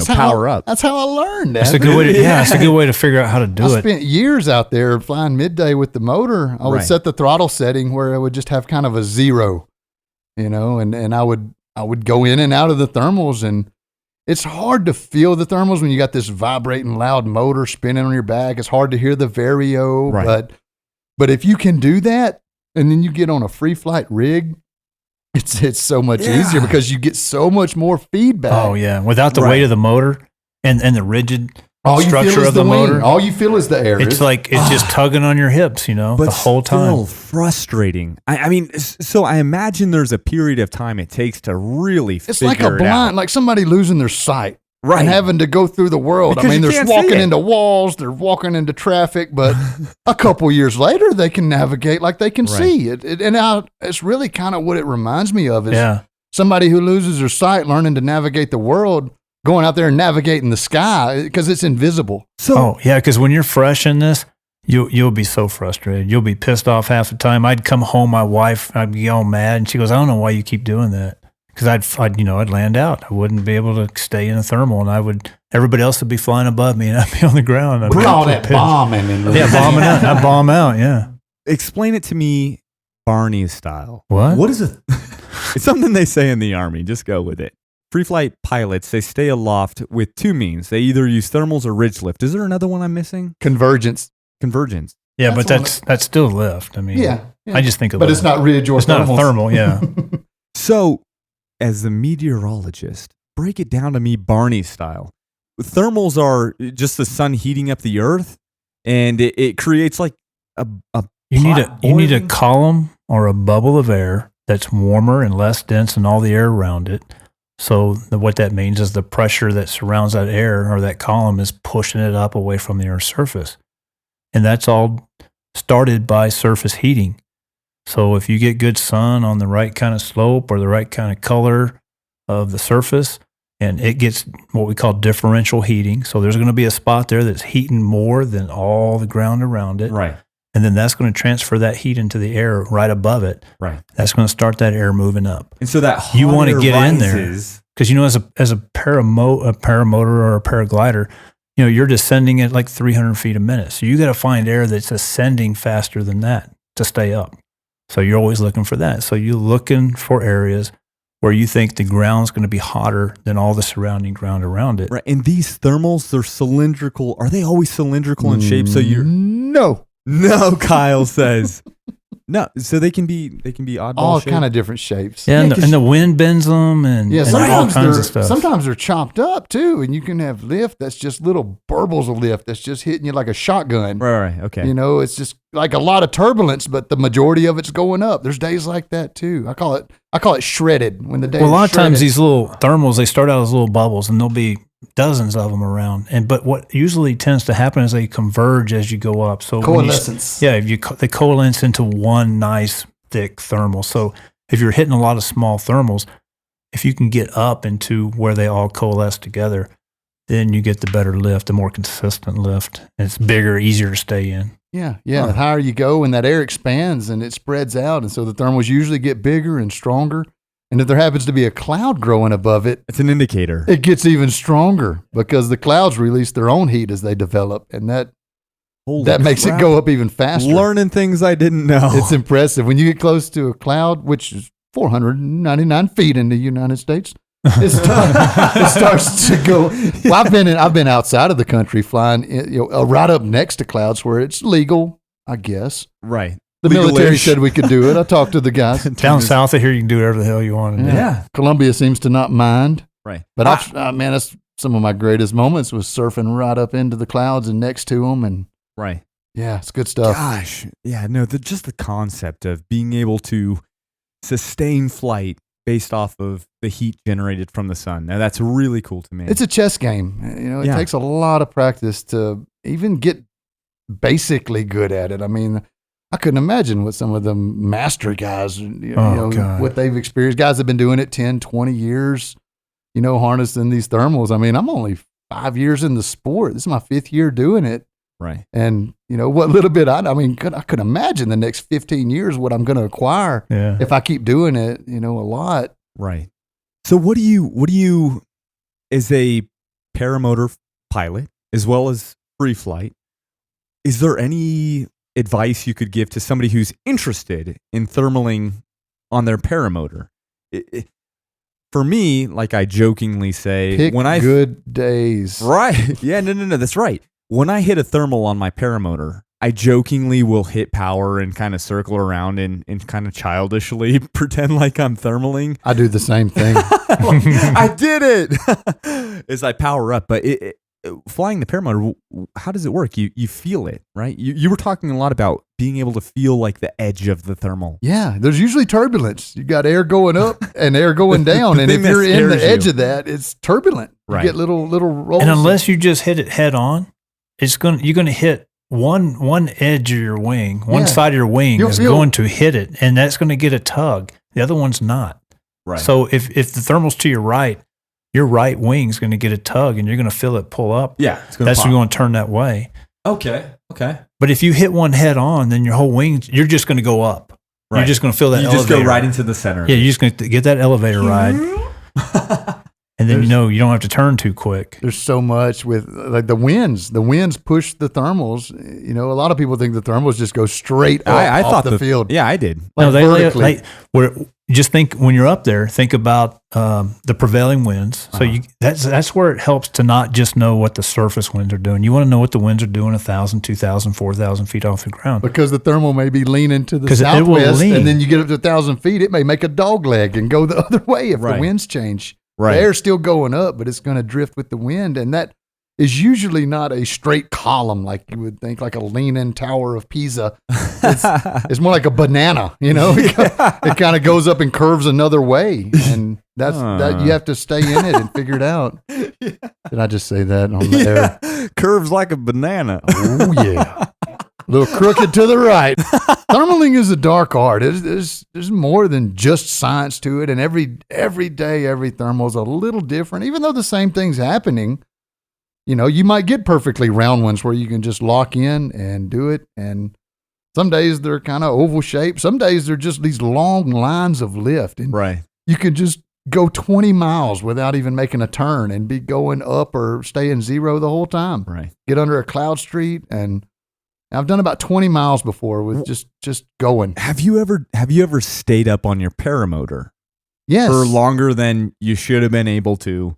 power up. That's how I learned that. That's a good way to, it's a good way to figure out how to do it. I spent years out there flying midday with the motor. I would set the throttle setting where I would just have kind of a 0, and I would go in and out of the thermals, and it's hard to feel the thermals when you got this vibrating loud motor spinning on your back. It's hard to hear the Vario, but if you can do that, and then you get on a free flight rig, it's so much easier because you get so much more feedback. Oh yeah, without the weight of the motor and the rigid structure of the motor. All you feel is the air. It's just tugging on your hips, but the whole time. Still frustrating. So I imagine there's a period of time it takes to really figure it out. It's like a blind, like somebody losing their sight. Right. And having to go through the world. Because they're walking into walls, they're walking into traffic, but a couple years later, they can navigate like they can see. It's really kind of what it reminds me of is somebody who loses their sight learning to navigate the world, going out there and navigating the sky because it's invisible. Because when you're fresh in this, you'll be so frustrated. You'll be pissed off half the time. I'd come home, my wife, I'd be all mad, and she goes, I don't know why you keep doing that. Because I'd land out. I wouldn't be able to stay in a thermal, and everybody else would be flying above me, and I'd be on the ground. We call that bombing. Bombing out. I'd bomb out, yeah. Explain it to me Barney style. What is it? It's something they say in the Army. Just go with it. Free flight pilots, they stay aloft with two means. They either use thermals or ridge lift. Is there another one I'm missing? Convergence. Yeah, but that's still lift. I just think of But it's not ridge or it's thermals. Not a thermal, yeah. So, as the meteorologist, break it down to me Barney style. Thermals are just the sun heating up the earth, and it creates like a you need a column or a bubble of air that's warmer and less dense than all the air around it. So what that means is the pressure that surrounds that air or that column is pushing it up away from the Earth's surface. And that's all started by surface heating. So if you get good sun on the right kind of slope or the right kind of color of the surface, and it gets what we call differential heating. So there's going to be a spot there that's heating more than all the ground around it. Right. And then that's going to transfer that heat into the air right above it. Right. That's going to start that air moving up. And so that hot you want to get rises. In there because as a paramotor or a paraglider, you're descending at like 300 feet a minute. So you got to find air that's ascending faster than that to stay up. So you're always looking for that. So you're looking for areas where you think the ground's going to be hotter than all the surrounding ground around it. Right. And these thermals, they're cylindrical. Are they always cylindrical in shape? So you're No, Kyle says. No, so they can be oddball all shaped. kind of different shapes. Yeah, and the wind bends them, and all kinds of stuff. Sometimes they're chopped up too, and you can have lift that's just little burbles of lift that's just hitting you like a shotgun. Right. Okay. It's just like a lot of turbulence, but the majority of it's going up. There's days like that too. I call it shredded when the day. Well, a lot of times these little thermals, they start out as little bubbles, and there'll be dozens of them around. But what usually tends to happen is they converge as you go up. So coalescence. They coalesce into one nice thick thermal. So if you're hitting a lot of small thermals, if you can get up into where they all coalesce together, then you get the better lift, the more consistent lift. And it's bigger, easier to stay in. Yeah. The higher you go, and that air expands and it spreads out, and so the thermals usually get bigger and stronger. And if there happens to be a cloud growing above it, it's an indicator. It gets even stronger because the clouds release their own heat as they develop, and that makes it go up even faster. Learning things I didn't know. It's impressive. When you get close to a cloud, which is 499 feet in the United States, it starts to go. Well, I've been outside of the country flying, right up next to clouds where it's legal, I guess. Right. The military said we could do it. I talked to the guys. Down south of here, you can do whatever the hell you want to do. Yeah. Columbia seems to not mind. Right. But man, that's some of my greatest moments was surfing right up into the clouds and next to them. And right. Yeah, it's good stuff. Gosh. Yeah, no, just the concept of being able to sustain flight based off of the heat generated from the sun. Now, that's really cool to me. It's a chess game. It takes a lot of practice to even get basically good at it. I mean, I couldn't imagine what some of the master guys, what they've experienced. Guys have been doing it 10, 20 years, harnessing these thermals. I mean, I'm only 5 years in the sport. This is my 5th year doing it. Right. And, what little bit I could imagine the next 15 years what I'm going to acquire if I keep doing it, a lot. Right. So what do you, as a paramotor pilot, as well as free flight, is there any advice you could give to somebody who's interested in thermaling on their paramotor? For me, like I jokingly say, pick good days. Right. Yeah, no, that's right. When I hit a thermal on my paramotor, I jokingly will hit power and kind of circle around and kind of childishly pretend like I'm thermaling. I do the same thing. I did it as I power up. But flying the paramotor, how does it work? You feel it, right? You were talking a lot about being able to feel like the edge of the thermal. Yeah, there's usually turbulence. You got air going up and air going down, and if you're in the edge of that, it's turbulent. Right. You get little rolls. And unless you just hit it head on, you're going to hit one edge of your wing, one side of your wing is going to hit it, and that's going to get a tug. The other one's not. Right. So if the thermal's to your right wing's going to get a tug, and you're going to feel it pull up. Yeah, that's going to turn that way. Okay. But if you hit one head on, then your whole wing, you're just going to go up. Right. You're just going to feel that elevator. You just go right into the center. Yeah, you're just going to get that elevator ride. And then you don't have to turn too quick. There's so much with like the winds. The winds push the thermals. A lot of people think the thermals just go straight up I off thought the field. Yeah, I did. No, just think when you're up there, think about the prevailing winds. So that's where it helps to not just know what the surface winds are doing. You want to know what the winds are doing 1,000, 2,000, 4,000 feet off the ground. Because the thermal may be leaning to the southwest, and then you get up to 1,000 feet, it may make a dog leg and go the other way if the winds change. Right. The air's still going up, but it's going to drift with the wind, and that is usually not a straight column like you would think, like a leaning Tower of Pisa. It's more like a banana, It kind of goes up and curves another way, and that you have to stay in it and figure it out. Yeah. Did I just say that on the air? Curves like a banana. Oh yeah. A little crooked to the right. Thermaling is a dark art. There's more than just science to it, and every day, every thermal is a little different. Even though the same thing's happening, you might get perfectly round ones where you can just lock in and do it. And some days they're kind of oval shaped. Some days they're just these long lines of lift, and you can just go 20 miles without even making a turn and be going up or staying zero the whole time. Right. Get under a cloud street and. I've done about 20 miles before with just going. Have you ever stayed up on your paramotor? Yes. For longer than you should have been able to?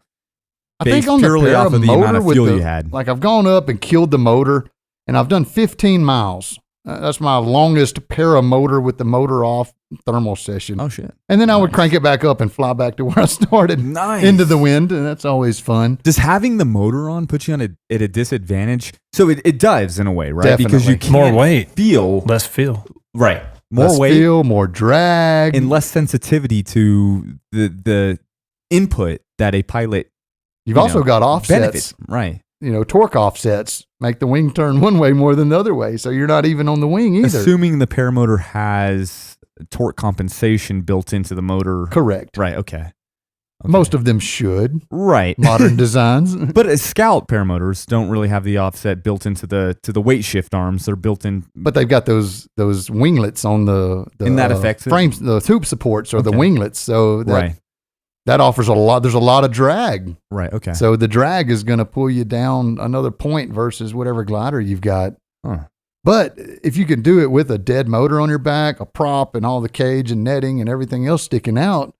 I think on purely the off of the amount of fuel you had. Like I've gone up and killed the motor, and I've done 15 miles That's my longest paramotor with the motor off thermal session. Oh, shit. And then I would crank it back up and fly back to where I started. Nice. Into the wind, and that's always fun. Does having the motor on put you on at a disadvantage? So it does in a way, right? Definitely. Because you can't more weight, less feel. Right. More less weight, feel, more drag, and less sensitivity to the input that a pilot. You've also got offsets. Benefits. Right. Torque offsets make the wing turn one way more than the other way, so you're not even on the wing either. Assuming the paramotor has torque compensation built into the motor. Correct. Right. Okay. Most of them should. Right. Modern designs. But Scout paramotors don't really have the offset built into the weight shift arms. They're built in. But they've got those winglets on the and that affects frames, the tube supports or the winglets. So right. That offers a lot. There's a lot of drag. Right. Okay. So the drag is going to pull you down another point versus whatever glider you've got. Huh. But if you can do it with a dead motor on your back, a prop, and all the cage and netting and everything else sticking out,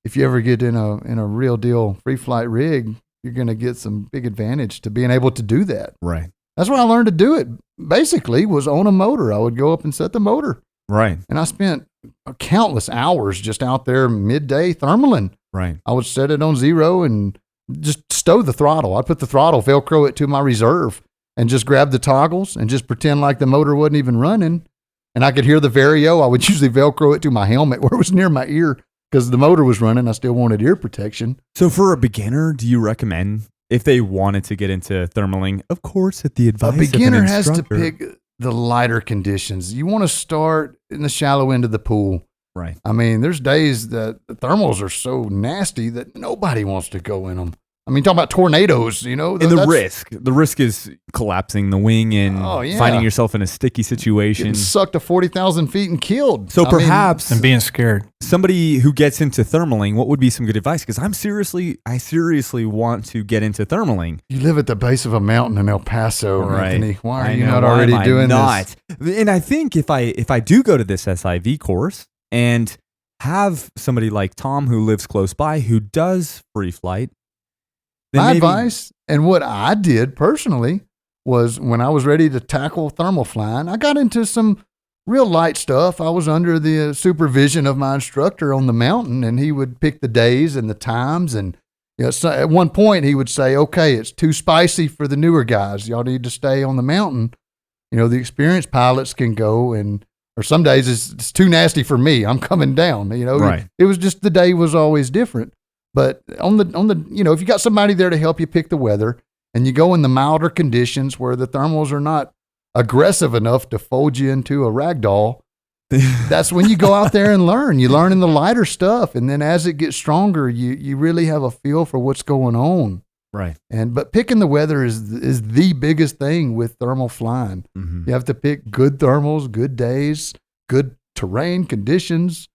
if you ever get in a real deal free flight rig, you're going to get some big advantage to being able to do that. Right. That's where I learned to do it. Basically, was on a motor. I would go up and set the motor. Right. And I spent countless hours just out there midday thermaling. Right. I would set it on 0 and just stow the throttle. I'd put the throttle, Velcro it to my reserve, and just grab the toggles and just pretend like the motor wasn't even running. And I could hear the Vario. I would usually Velcro it to my helmet where it was near my ear because the motor was running. I still wanted ear protection. So for a beginner, do you recommend if they wanted to get into thermaling, of course, at the advice a beginner of an has to instructor. pick the lighter conditions. You want to start in the shallow end of the pool. Right. I mean, there's days that the thermals are so nasty that nobody wants to go in them. I mean, talking about tornadoes, and the risk is collapsing the wing and finding yourself in a sticky situation. Getting sucked to 40,000 feet and killed. So perhaps and being scared. Somebody who gets into thermaling, what would be some good advice? Because I seriously want to get into thermaling. You live at the base of a mountain in El Paso, right. Anthony. Why are you not already doing this? And I think if I do go to this SIV course and have somebody like Tom who lives close by who does free flight, my advice and what I did personally was when I was ready to tackle thermal flying, I got into some real light stuff. I was under the supervision of my instructor on the mountain, and he would pick the days and the times. And so at one point he would say, okay, it's too spicy for the newer guys. Y'all need to stay on the mountain. The experienced pilots can go or some days it's too nasty for me. I'm coming down, Right. It was just the day was always different. But on the if you got somebody there to help you pick the weather and you go in the milder conditions where the thermals are not aggressive enough to fold you into a rag doll, that's when you go out there and learn. You learn in the lighter stuff. And then as it gets stronger, you really have a feel for what's going on. Right. But picking the weather is the biggest thing with thermal flying. Mm-hmm. You have to pick good thermals, good days, good terrain conditions.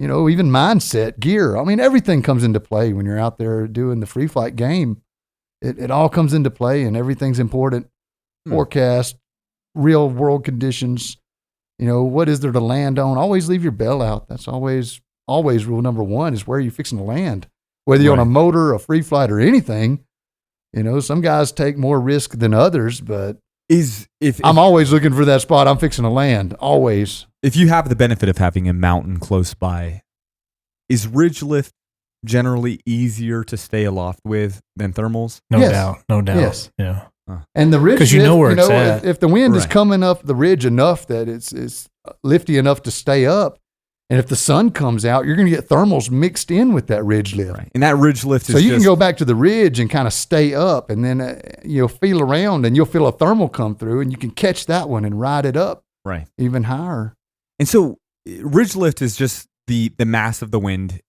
Even mindset, gear. I mean, everything comes into play when you're out there doing the free flight game. It all comes into play and everything's important. Forecast, real world conditions. What is there to land on? Always leave your bell out. That's always rule number one is where you're fixing to land. Whether you're on a motor, a free flight, or anything. Some guys take more risk than others, but I'm always looking for that spot I'm fixing to land. Always. If you have the benefit of having a mountain close by, is ridge lift generally easier to stay aloft with than thermals? No doubt. Yes. Yeah. And the ridge, because you know where it's at. If the wind is coming up the ridge enough that it's lifty enough to stay up, and if the sun comes out, you're going to get thermals mixed in with that ridge lift. Right. And that ridge lift is so you can go back to the ridge and kind of stay up, and then you'll feel around, and you'll feel a thermal come through, and you can catch that one and ride it up even higher. And so ridge lift is just the mass of the wind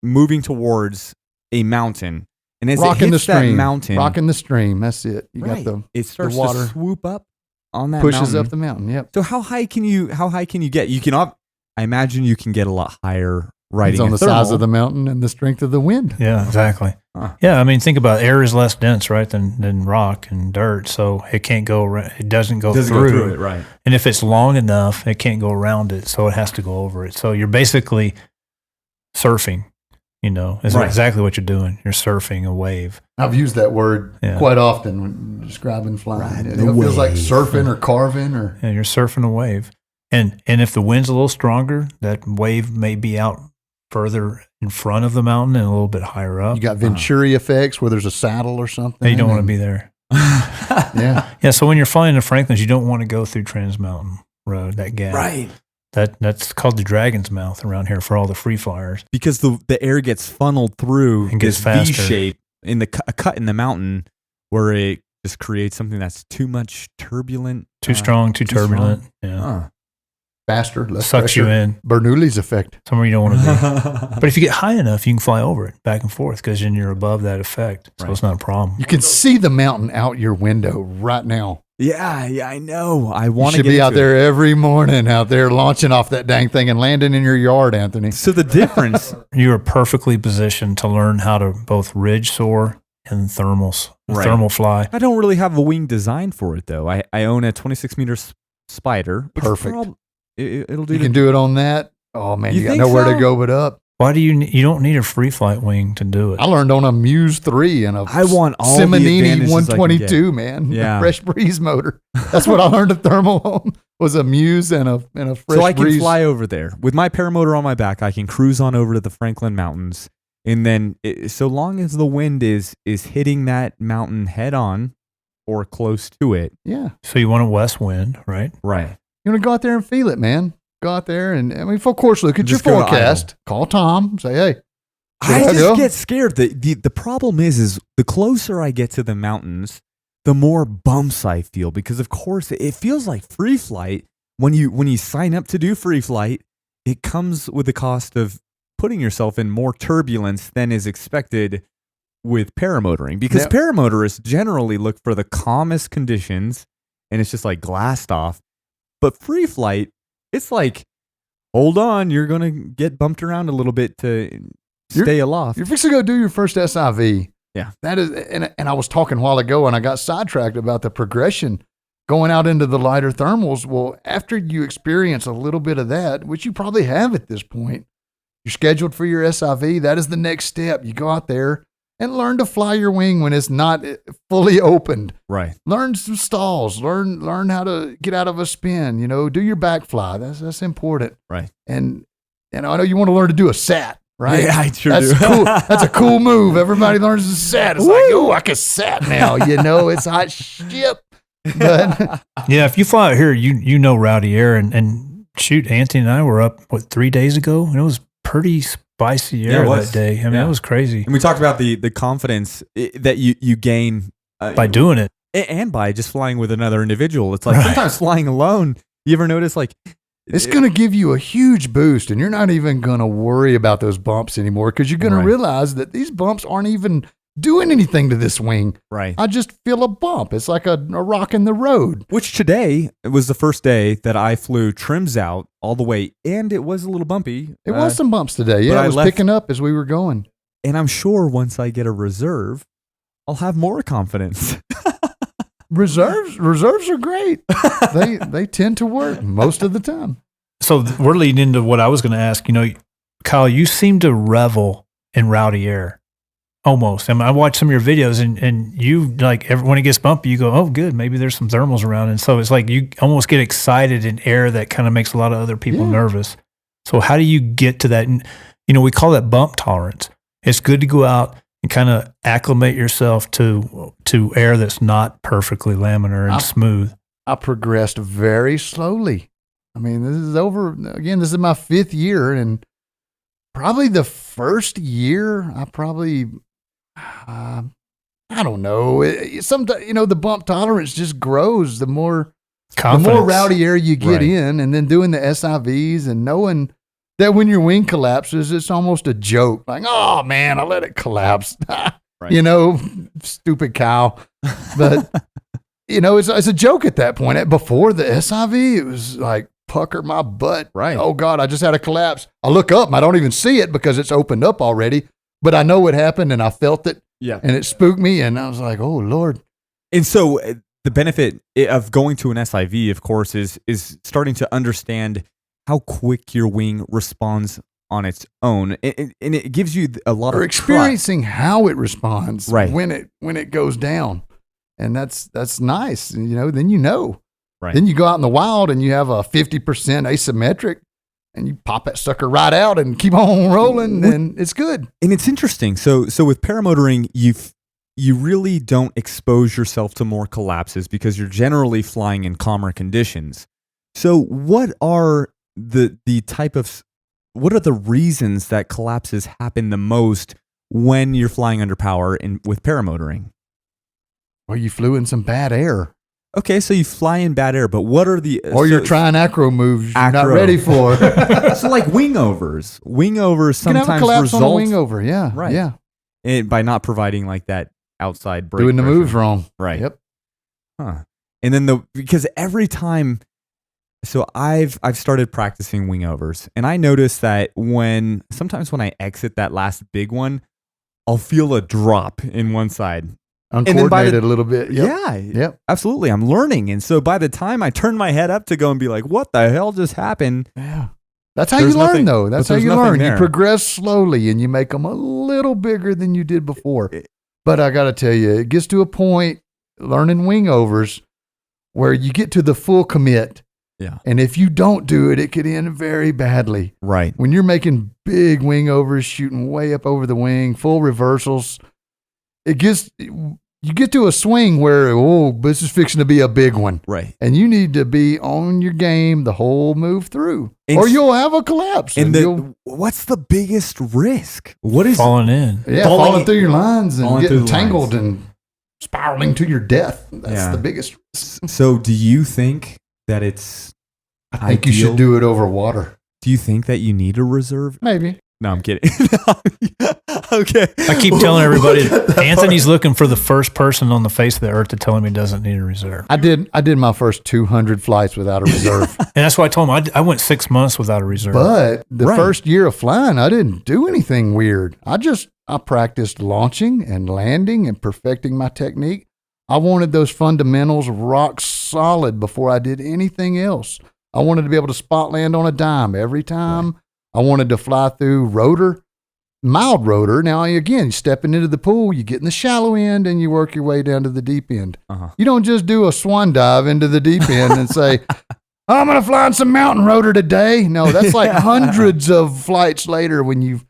moving towards a mountain. And as it hits that mountain, rocking the stream, that's it. You got it starts the water to swoop up on that pushes mountain. Up the mountain. Yep. So how high can you get? You can I imagine you can get a lot higher riding it's on the size of the mountain and the strength of the wind. Yeah, exactly. Yeah, I mean, think about it. Air is less dense, right, than rock and dirt, so it can't go. It doesn't go through it, right? And if it's long enough, it can't go around it, so it has to go over it. So you're basically surfing. Is exactly what you're doing. You're surfing a wave. I've used that word quite often when describing flying. It feels like surfing or carving or. Yeah, you're surfing a wave. And if the wind's a little stronger, that wave may be out further in front of the mountain and a little bit higher up. You got Venturi effects where there's a saddle or something. You don't want to be there. Yeah. So when you're flying the Franklins, you don't want to go through Trans Mountain Road, that gap. Right. That's called the Dragon's Mouth around here for all the free flyers. Because the air gets funneled through and gets this faster. V-shape in a cut in the mountain where it just creates something that's too much turbulent. Too strong, too turbulent. Strong. Yeah. Faster, less sucks pressure. You in. Bernoulli's effect. Somewhere you don't want to be. But if you get high enough, you can fly over it back and forth because then you're above that effect. So it's not a problem. You can see the mountain out your window right now. Yeah, I know. I want to be out there every morning, out there launching off that dang thing and landing in your yard, Anthony. So the difference, you are perfectly positioned to learn how to both ridge soar and thermal fly. I don't really have a wing designed for it though. I own a 26-meter Spider. Perfect. It'll do. You can do it on that. Oh man, you got think nowhere so? to go but up. Why do you don't need a free flight wing to do it? I learned on a Muse 3 and I want all Simonini the advantages 122, man. Yeah. A fresh breeze motor. That's what I learned at thermal on was a Muse and a fresh breeze. So I can fly over there with my paramotor on my back. I can cruise on over to the Franklin Mountains, and then so long as the wind is hitting that mountain head on or close to it. Yeah. So you want a west wind, right? Right. You want to go out there and feel it, man. Go out there and of course, look at Just your go to forecast. Call Tom. Say, hey. I just get scared. The problem is the closer I get to the mountains, the more bumps I feel because of course it feels like free flight. When you sign up to do free flight, it comes with the cost of putting yourself in more turbulence than is expected with paramotoring because paramotorists generally look for the calmest conditions and it's just like glassed off. But free flight, it's like, hold on, you're going to get bumped around a little bit to stay aloft. You're fixing to go do your first SIV. Yeah. That is, and I was talking a while ago and I got sidetracked about the progression going out into the lighter thermals. Well, after you experience a little bit of that, which you probably have at this point, you're scheduled for your SIV. That is the next step. You go out there and learn to fly your wing when it's not fully opened. Right. Learn some stalls. Learn how to get out of a spin. Do your back fly. That's important. Right. And I know you want to learn to do a sat. Right? Yeah, I sure That's do. Cool. That's a cool move. Everybody learns to sat. It's like, oh, I can sat now. It's hot ship. But yeah, if you fly out here, you know Rowdy Air and shoot, Anthony and I were up 3 days ago, and it was pretty spicy air that day. I mean, it was crazy. And we talked about the confidence that you gain by doing it, and by just flying with another individual. It's like sometimes flying alone. You ever notice it's going to give you a huge boost, and you're not even going to worry about those bumps anymore because you're going to realize that these bumps aren't even doing anything to this wing. Right. I just feel a bump. It's like a rock in the road. Which today was the first day that I flew trims out all the way, and it was a little bumpy. It was some bumps today. Yeah, it was picking up as we were going. And I'm sure once I get a reserve, I'll have more confidence. Reserves are great. They tend to work most of the time. So we're leading into what I was going to ask. Kyle, you seem to revel in Rowdy Air. Almost. I mean, I watched some of your videos and you when it gets bumpy, you go, oh, good. Maybe there's some thermals around. And so it's like you almost get excited in air that kind of makes a lot of other people nervous. So how do you get to that? And, we call that bump tolerance. It's good to go out and kind of acclimate yourself to air that's not perfectly laminar and smooth. I progressed very slowly. I mean, this is over. Again, this is my 5th year. And probably the first year, I don't know. Sometimes, the bump tolerance just grows the more Rowdy Air you get in, and then doing the SIVs and knowing that when your wing collapses, it's almost a joke. Like, oh man, I let it collapse. Stupid cow. But it's a joke at that point. Before the SIV, it was like pucker my butt. Right. Oh God, I just had a collapse. I look up and I don't even see it because it's opened up already. But I know what happened and I felt it. Yeah. And it spooked me and I was like, oh Lord. And so the benefit of going to an SIV, of course, is starting to understand how quick your wing responds on its own, and it gives you a lot of experiencing trust. How it responds Right. when it goes down, and that's nice. And, then Right. Then you go out in the wild and you have a 50% asymmetric, and you pop that sucker right out and keep on rolling, and it's good. And it's interesting. So with paramotoring, you really don't expose yourself to more collapses because you're generally flying in calmer conditions. So what are the reasons that collapses happen the most when you're flying under power with paramotoring? Well, you flew in some bad air. Okay, so you fly in bad air, but what are the... you're trying acro moves you're not ready for. So like wingovers. Wingovers sometimes you can have a collapse result... on a wingover, yeah. Right. Yeah. By not providing like that outside brake doing the pressure. moves wrong. Right. Yep. Huh. And then because every time... So I've started practicing wingovers, and I notice that sometimes when I exit that last big one, I'll feel a drop in one side. Uncoordinated a little bit. Yep. Yeah. Yep. Absolutely. I'm learning. And so by the time I turn my head up to go and be like, what the hell just happened? Yeah. That's how you learn, though. That's how you learn. You progress slowly and you make them a little bigger than you did before. But I got to tell you, it gets to a point, learning wingovers, where you get to the full commit. Yeah. And if you don't do it, it could end very badly. Right. When you're making big wingovers, shooting way up over the wing, full reversals, you get to a swing where, this is fixing to be a big one. Right. And you need to be on your game the whole move through, or you'll have a collapse. And what's the biggest risk? What is falling in? Yeah, falling through your lines and getting tangled and spiraling to your death. That's the biggest risk. So do you think that it's I think you should do it over water. Do you think that you need a reserve? Maybe. No, I'm kidding. Okay. I keep telling everybody, Anthony's looking for the first person on the face of the earth to tell him he doesn't need a reserve. I did my first 200 flights without a reserve. And that's why I told him I went 6 months without a reserve. But the first year of flying, I didn't do anything weird. I practiced launching and landing and perfecting my technique. I wanted those fundamentals rock solid before I did anything else. I wanted to be able to spot land on a dime every time. Right. I wanted to fly through rotor, mild rotor. Now, again, stepping into the pool, you get in the shallow end and you work your way down to the deep end. Uh-huh. You don't just do a swan dive into the deep end and say, I'm going to fly in some mountain rotor today. No, that's like hundreds of flights later when you've,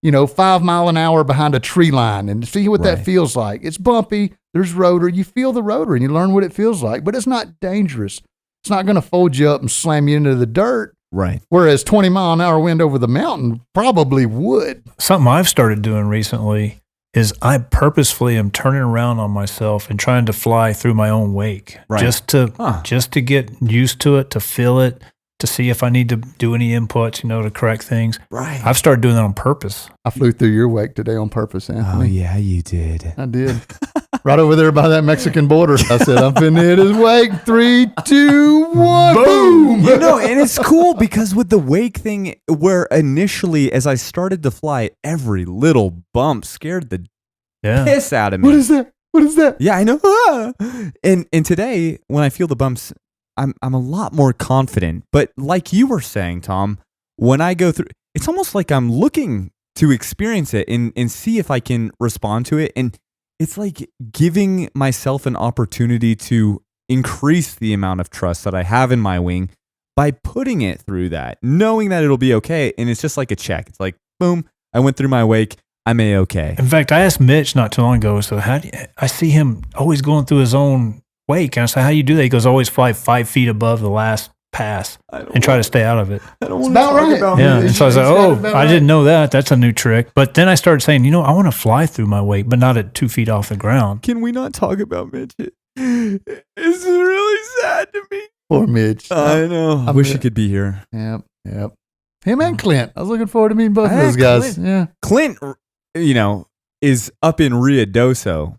5 miles an hour behind a tree line and see what that feels like. It's bumpy. There's rotor. You feel the rotor and you learn what it feels like, but it's not dangerous. It's not going to fold you up and slam you into the dirt. Right. Whereas 20 mile an hour wind over the mountain probably would. Something I've started doing recently is I purposefully am turning around on myself and trying to fly through my own wake, just to get used to it, to feel it, to see if I need to do any inputs, to correct things. Right. I've started doing that on purpose. I flew through your wake today on purpose, Anthony. Oh, yeah, you did. I did. Right over there by that Mexican border. I said, I'm finna hit his wake. 3, 2, 1, boom. And it's cool because with the wake thing, where initially, as I started to fly, every little bump scared the piss out of me. What is that? What is that? Yeah, I know. And today, when I feel the bumps, I'm a lot more confident. But like you were saying, Tom, when I go through, it's almost like I'm looking to experience it and see if I can respond to it. And it's like giving myself an opportunity to increase the amount of trust that I have in my wing by putting it through that, knowing that it'll be okay. And it's just like a check. It's like, boom, I went through my wake. I'm A-okay. In fact, I asked Mitch not too long ago, so I see him always going through his own wake. And I said, how do you do that? He goes, always fly 5 feet above the last pass and try to stay out of it. I don't want to talk about yeah. And so I was like, I didn't know that. That's a new trick. But then I started saying, I want to fly through my wake, but not at 2 feet off the ground. Can we not talk about Mitch? It's really sad to me. Poor Mitch. I know. I wish he could be here. Yep. Him and Clint. I was looking forward to meeting both of those guys. Clint. Yeah. Clint, is up in Ruidoso.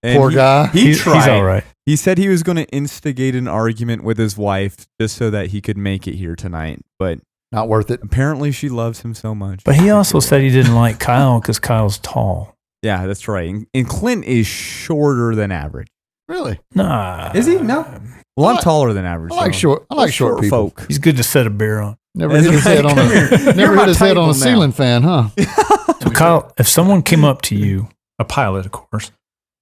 Poor guy. He tried. He's all right. He said he was going to instigate an argument with his wife just so that he could make it here tonight, but not worth it. Apparently she loves him so much. But he also said he didn't like Kyle because Kyle's tall. Yeah, that's right. And Clint is shorter than average. Really? Nah. Is he? No. Well, I'm taller than average. I like short people. Folk. He's good to set a beer on. Never hit his head on a ceiling fan, huh? So Kyle, if someone came up to you, a pilot, of course,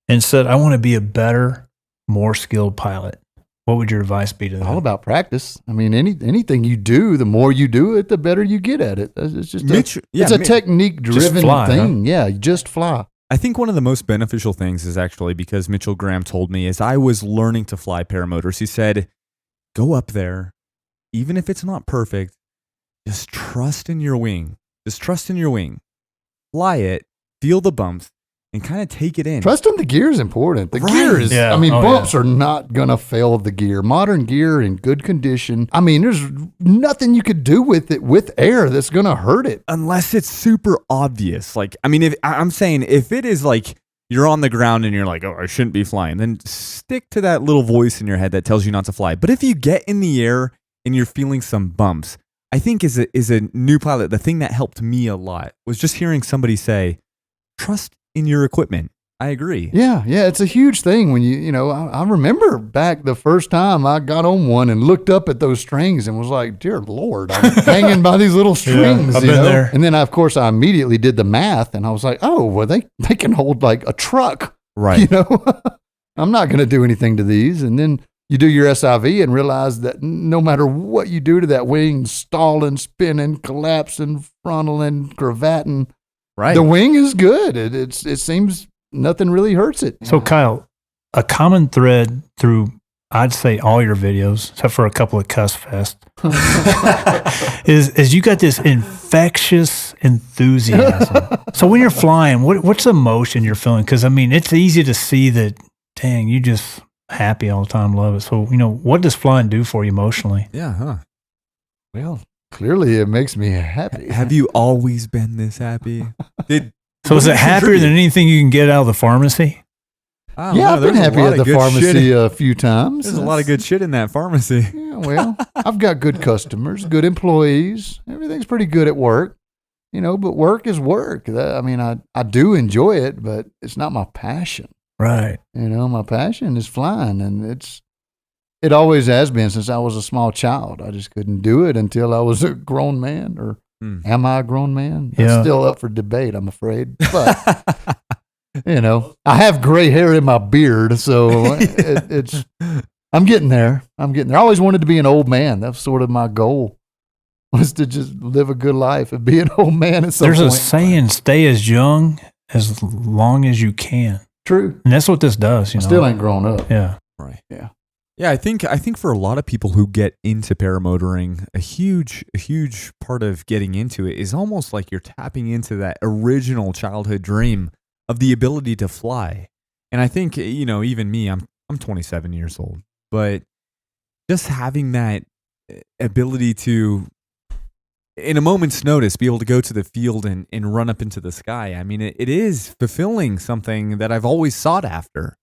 and said, "I want to be a better, more skilled pilot," what would your advice be to them? All about practice. I mean, anything you do, the more you do it, the better you get at it. It's just a technique-driven thing. Huh? Yeah, just fly. I think one of the most beneficial things is actually because Mitchell Graham told me as I was learning to fly paramotors, he said, go up there, even if it's not perfect, just trust in your wing. Just trust in your wing. Fly it, feel the bumps, and kind of take it in. Trust in the gear is important. The gear is, bumps are not going to fail the gear. Modern gear in good condition. I mean, there's nothing you could do with it with air that's going to hurt it. Unless it's super obvious. Like, I mean, if it is like you're on the ground and you're like, oh, I shouldn't be flying, then stick to that little voice in your head that tells you not to fly. But if you get in the air and you're feeling some bumps, I think as a new pilot, the thing that helped me a lot was just hearing somebody say, trust in your equipment. I agree. Yeah, it's a huge thing when I remember back the first time I got on one and looked up at those strings and was like, dear Lord, I'm hanging by these little strings. I've been there. And then of course I immediately did the math and I was like, oh, well they can hold like a truck. Right. I'm not going to do anything to these. And then you do your SIV and realize that no matter what you do to that wing, stalling, spinning, collapsing, frontaling, cravating, right, the wing is good. It seems nothing really hurts it. So Kyle, a common thread through, I'd say, all your videos, except for a couple of cuss fest, is you got this infectious enthusiasm. So when you're flying, what's the emotion you're feeling? Because I mean, it's easy to see that, dang, you just happy all the time, love it. So, what does flying do for you emotionally? Yeah, huh? Well, clearly it makes me happy. Have you always been this happy? So is it happier than anything you can get out of the pharmacy? I've been happy at the pharmacy a few times. There's a lot of good shit in that pharmacy. Yeah, well, I've got good customers, good employees. Everything's pretty good at work. But work is work. I do enjoy it, but it's not my passion. Right. My passion is flying, and it always has been since I was a small child. I just couldn't do it until I was a grown man, or am I a grown man? Yeah. It's still up for debate, I'm afraid. But, I have gray hair in my beard, so it's I'm getting there. I always wanted to be an old man. That's sort of my goal, was to just live a good life and be an old man at some point. There's a saying, stay as young as long as you can. True. And that's what this does. I still ain't grown up. Yeah. Right. Yeah. Yeah, I think for a lot of people who get into paramotoring, a huge part of getting into it is almost like you're tapping into that original childhood dream of the ability to fly. And I think, even me, I'm 27 years old, but just having that ability to, in a moment's notice, be able to go to the field and run up into the sky. I mean, it is fulfilling something that I've always sought after.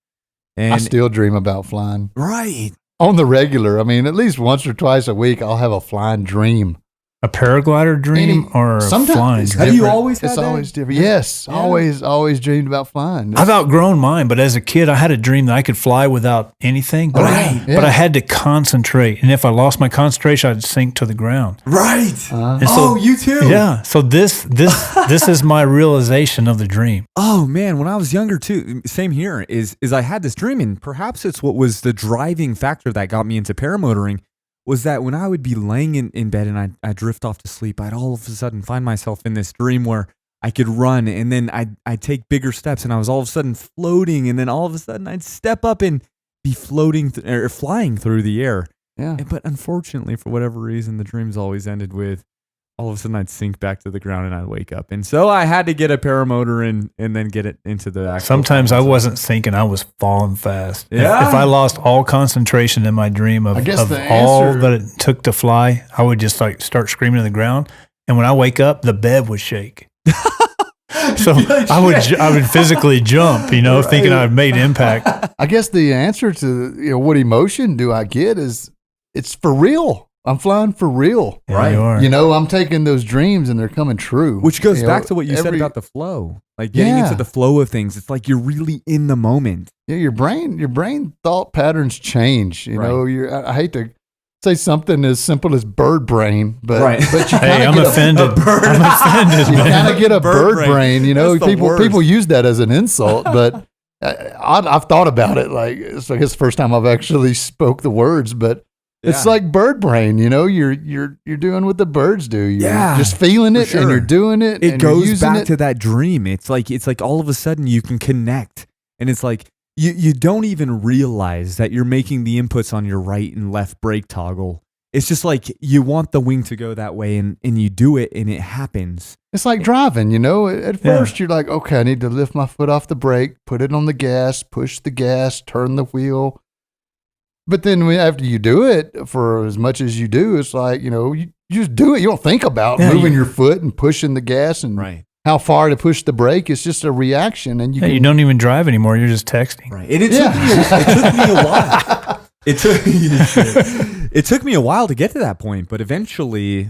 And I still dream about flying. Right. On the regular. I mean, at least once or twice a week, I'll have a flying dream. A paraglider dream or a flying dream? Have you always had It's that? always different. Yes. Yeah. Always dreamed about flying. I've outgrown mine, but as a kid, I had a dream that I could fly without anything, but I had to concentrate. And if I lost my concentration, I'd sink to the ground. Right. So, you too. Yeah. So this is my realization of the dream. Oh man, when I was younger too, same here, is I had this dream, and perhaps it's what was the driving factor that got me into paramotoring, was that when I would be laying in bed and I'd drift off to sleep, I'd all of a sudden find myself in this dream where I could run, and then I'd take bigger steps, and I was all of a sudden floating, and then all of a sudden I'd step up and be floating or flying through the air. Yeah. But unfortunately, for whatever reason, the dreams always ended with all of a sudden I'd sink back to the ground and I'd wake up. And so I had to get a paramotor and then get it into the actual. Sometimes I wasn't sinking, I was falling fast. Yeah. If I lost all concentration in my dream of all that it took to fly, I would just start screaming to the ground. And when I wake up, the bed would shake. So I would physically jump, thinking I'd made impact. I guess the answer to what emotion do I get is it's for real. I'm flying for real. Yeah, right. You are. I'm taking those dreams and they're coming true. Which goes back to what you said about the flow. Like getting into the flow of things. It's like you're really in the moment. Yeah, your brain thought patterns change. I hate to say something as simple as bird brain, but you hey, I'm offended. I'm offended. You kind of get a bird brain. You know, That's people use that as an insult, but I've thought about it. Like, so I guess the first time I've actually spoke the words, but it's like bird brain. You know, you're doing what the birds do. You're just feeling it, and you're doing it. It goes back to that dream. It's like all of a sudden you can connect, and it's like you don't even realize that you're making the inputs on your right and left brake toggle. It's just like you want the wing to go that way, and you do it, and it happens. It's like driving, you know. At first, you're like, okay, I need to lift my foot off the brake, put it on the gas, push the gas, turn the wheel. But then after you do it for as much as you do, it's like, you know, you just do it. You don't think about moving your foot and pushing the gas and how far to push the brake. It's just a reaction. And you don't even drive anymore. You're just texting. Right. And it took me a while. It took me a while to get to that point, but eventually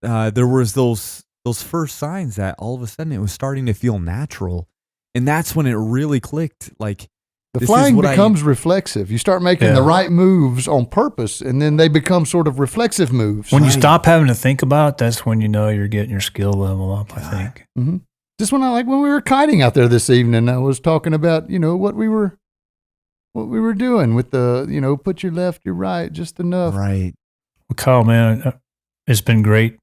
there was those first signs that all of a sudden it was starting to feel natural. And that's when it really clicked. Like, the flying becomes reflexive. You start making the right moves on purpose, and then they become sort of reflexive moves. When you stop having to think about it, that's when you know you're getting your skill level up, I think. Mm-hmm. Just when we were kiting out there this evening, I was talking about, you know, what we were doing with the, you know, put your left, your right, just enough. Right. Well, Kyle, man, it's been great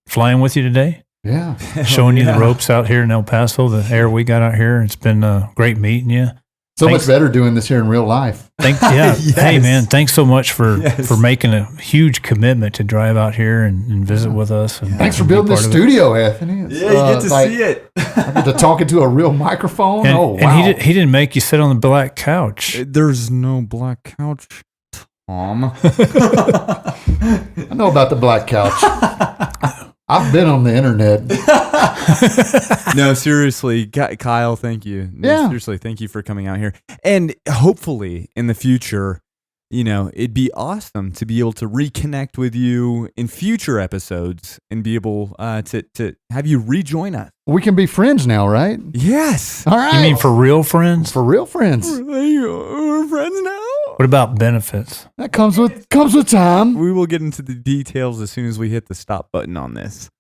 flying with you today. Yeah. Showing you the ropes out here in El Paso, the air we got out here. It's been great meeting you. So much better doing this here in real life. Yes. Hey, man, thanks so much for making a huge commitment to drive out here and visit with us. And thanks for building this studio, Anthony. You get to see it. I get to talk into a real microphone. And, and he didn't make you sit on the black couch. There's no black couch, Tom. I know about the black couch. I've been on the internet. No, seriously, Kyle, thank you. No, seriously, thank you for coming out here. And hopefully in the future, you know, it'd be awesome to be able to reconnect with you in future episodes and be able to have you rejoin us. We can be friends now, right? Yes. All right. You mean for real friends? For real friends. We're friends now. What about benefits? That comes with time. We will get into the details as soon as we hit the stop button on this.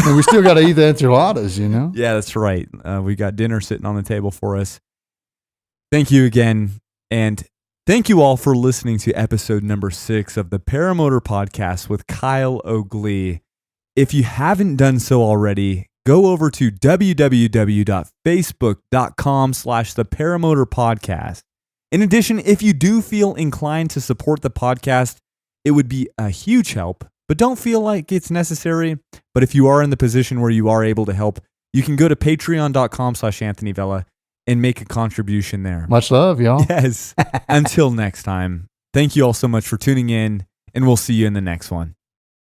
And we still got to eat the enchiladas, you know? Yeah, that's right. We got dinner sitting on the table for us. Thank you again. And thank you all for listening to episode number 6 of the Paramotor Podcast with Kyle O'Glee. If you haven't done so already, go over to www.facebook.com/the Paramotor Podcast. In addition, if you do feel inclined to support the podcast, it would be a huge help, but don't feel like it's necessary. But if you are in the position where you are able to help, you can go to patreon.com/Anthony Vella and make a contribution there. Much love, y'all. Yes. Until next time, thank you all so much for tuning in, and we'll see you in the next one.